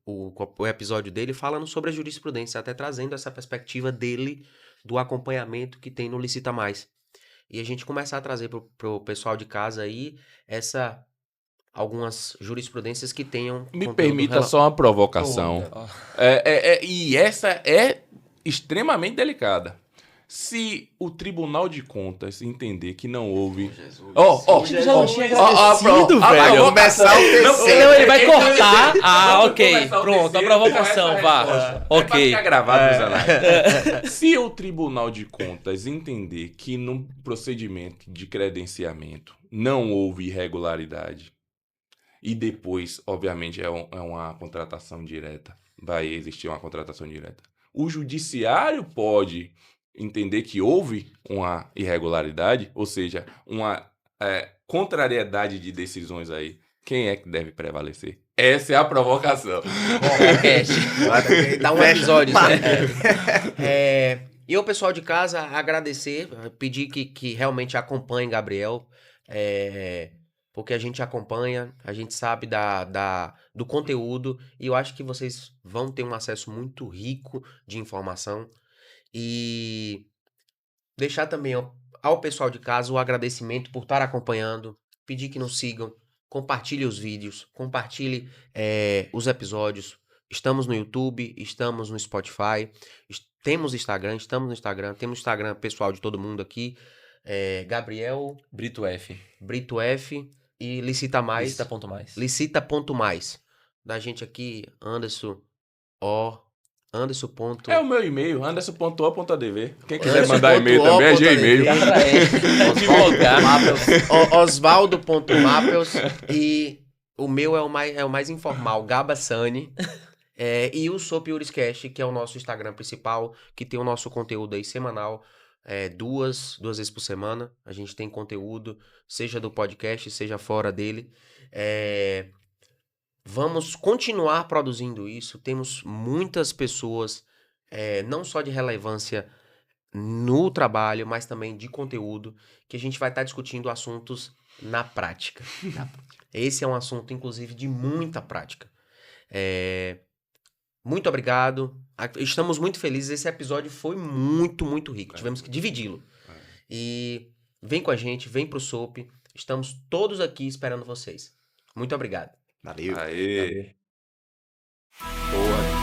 D: o episódio dele, falando sobre a jurisprudência, até trazendo essa perspectiva dele, do acompanhamento que tem no Licita Mais. E a gente começar a trazer pro pessoal de casa aí, algumas jurisprudências que tenham...
B: Me permita só uma provocação. E essa é extremamente delicada. Se o Tribunal de Contas entender que não houve...
C: Já não tinha agradecido, velho.
A: Vai começar o terceiro.
C: Não, ele vai cortar. Ok, pronto, a provocação, vá. Ok.
B: Vai ficar gravado nos anais. Se o Tribunal de Contas entender que no procedimento de credenciamento não houve irregularidade, e depois, obviamente, é uma contratação direta, vai existir uma contratação direta, o judiciário pode... entender que houve uma irregularidade, ou seja, uma contrariedade de decisões aí, quem é que deve prevalecer? Essa é a provocação.
D: Dá um episódio. E o pessoal de casa, agradecer, pedir que realmente acompanhem Gabriel, porque a gente acompanha, a gente sabe do conteúdo, e eu acho que vocês vão ter um acesso muito rico de informação. E deixar também ao pessoal de casa o agradecimento por estar acompanhando, pedir que nos sigam, compartilhe os vídeos, compartilhe os episódios. Estamos no YouTube, estamos no Spotify, temos Instagram, estamos no Instagram, temos Instagram pessoal de todo mundo aqui, Gabriel...
C: Brito F.
D: E Licita Mais.
C: Licita.mais.
D: Licita.mais. Da gente aqui, Anderson ponto...
B: É o meu e-mail, anderson.o.adv. Quem quiser mandar e-mail também é Gmail.
D: Osvaldo.mapels. E o meu é o mais informal, Gaba Sani. E o Sopiuriscast, que é o nosso Instagram principal, que tem o nosso conteúdo aí semanal. Duas vezes por semana. A gente tem conteúdo, seja do podcast, seja fora dele. Vamos continuar produzindo isso. Temos muitas pessoas, não só de relevância no trabalho, mas também de conteúdo, que a gente vai estar discutindo assuntos na prática. Esse é um assunto, inclusive, de muita prática. Muito obrigado. Estamos muito felizes. Esse episódio foi muito, muito rico. Tivemos que dividi-lo. E vem com a gente, vem pro SOP. Estamos todos aqui esperando vocês. Muito obrigado.
A: Valeu.
B: Aê. Boa.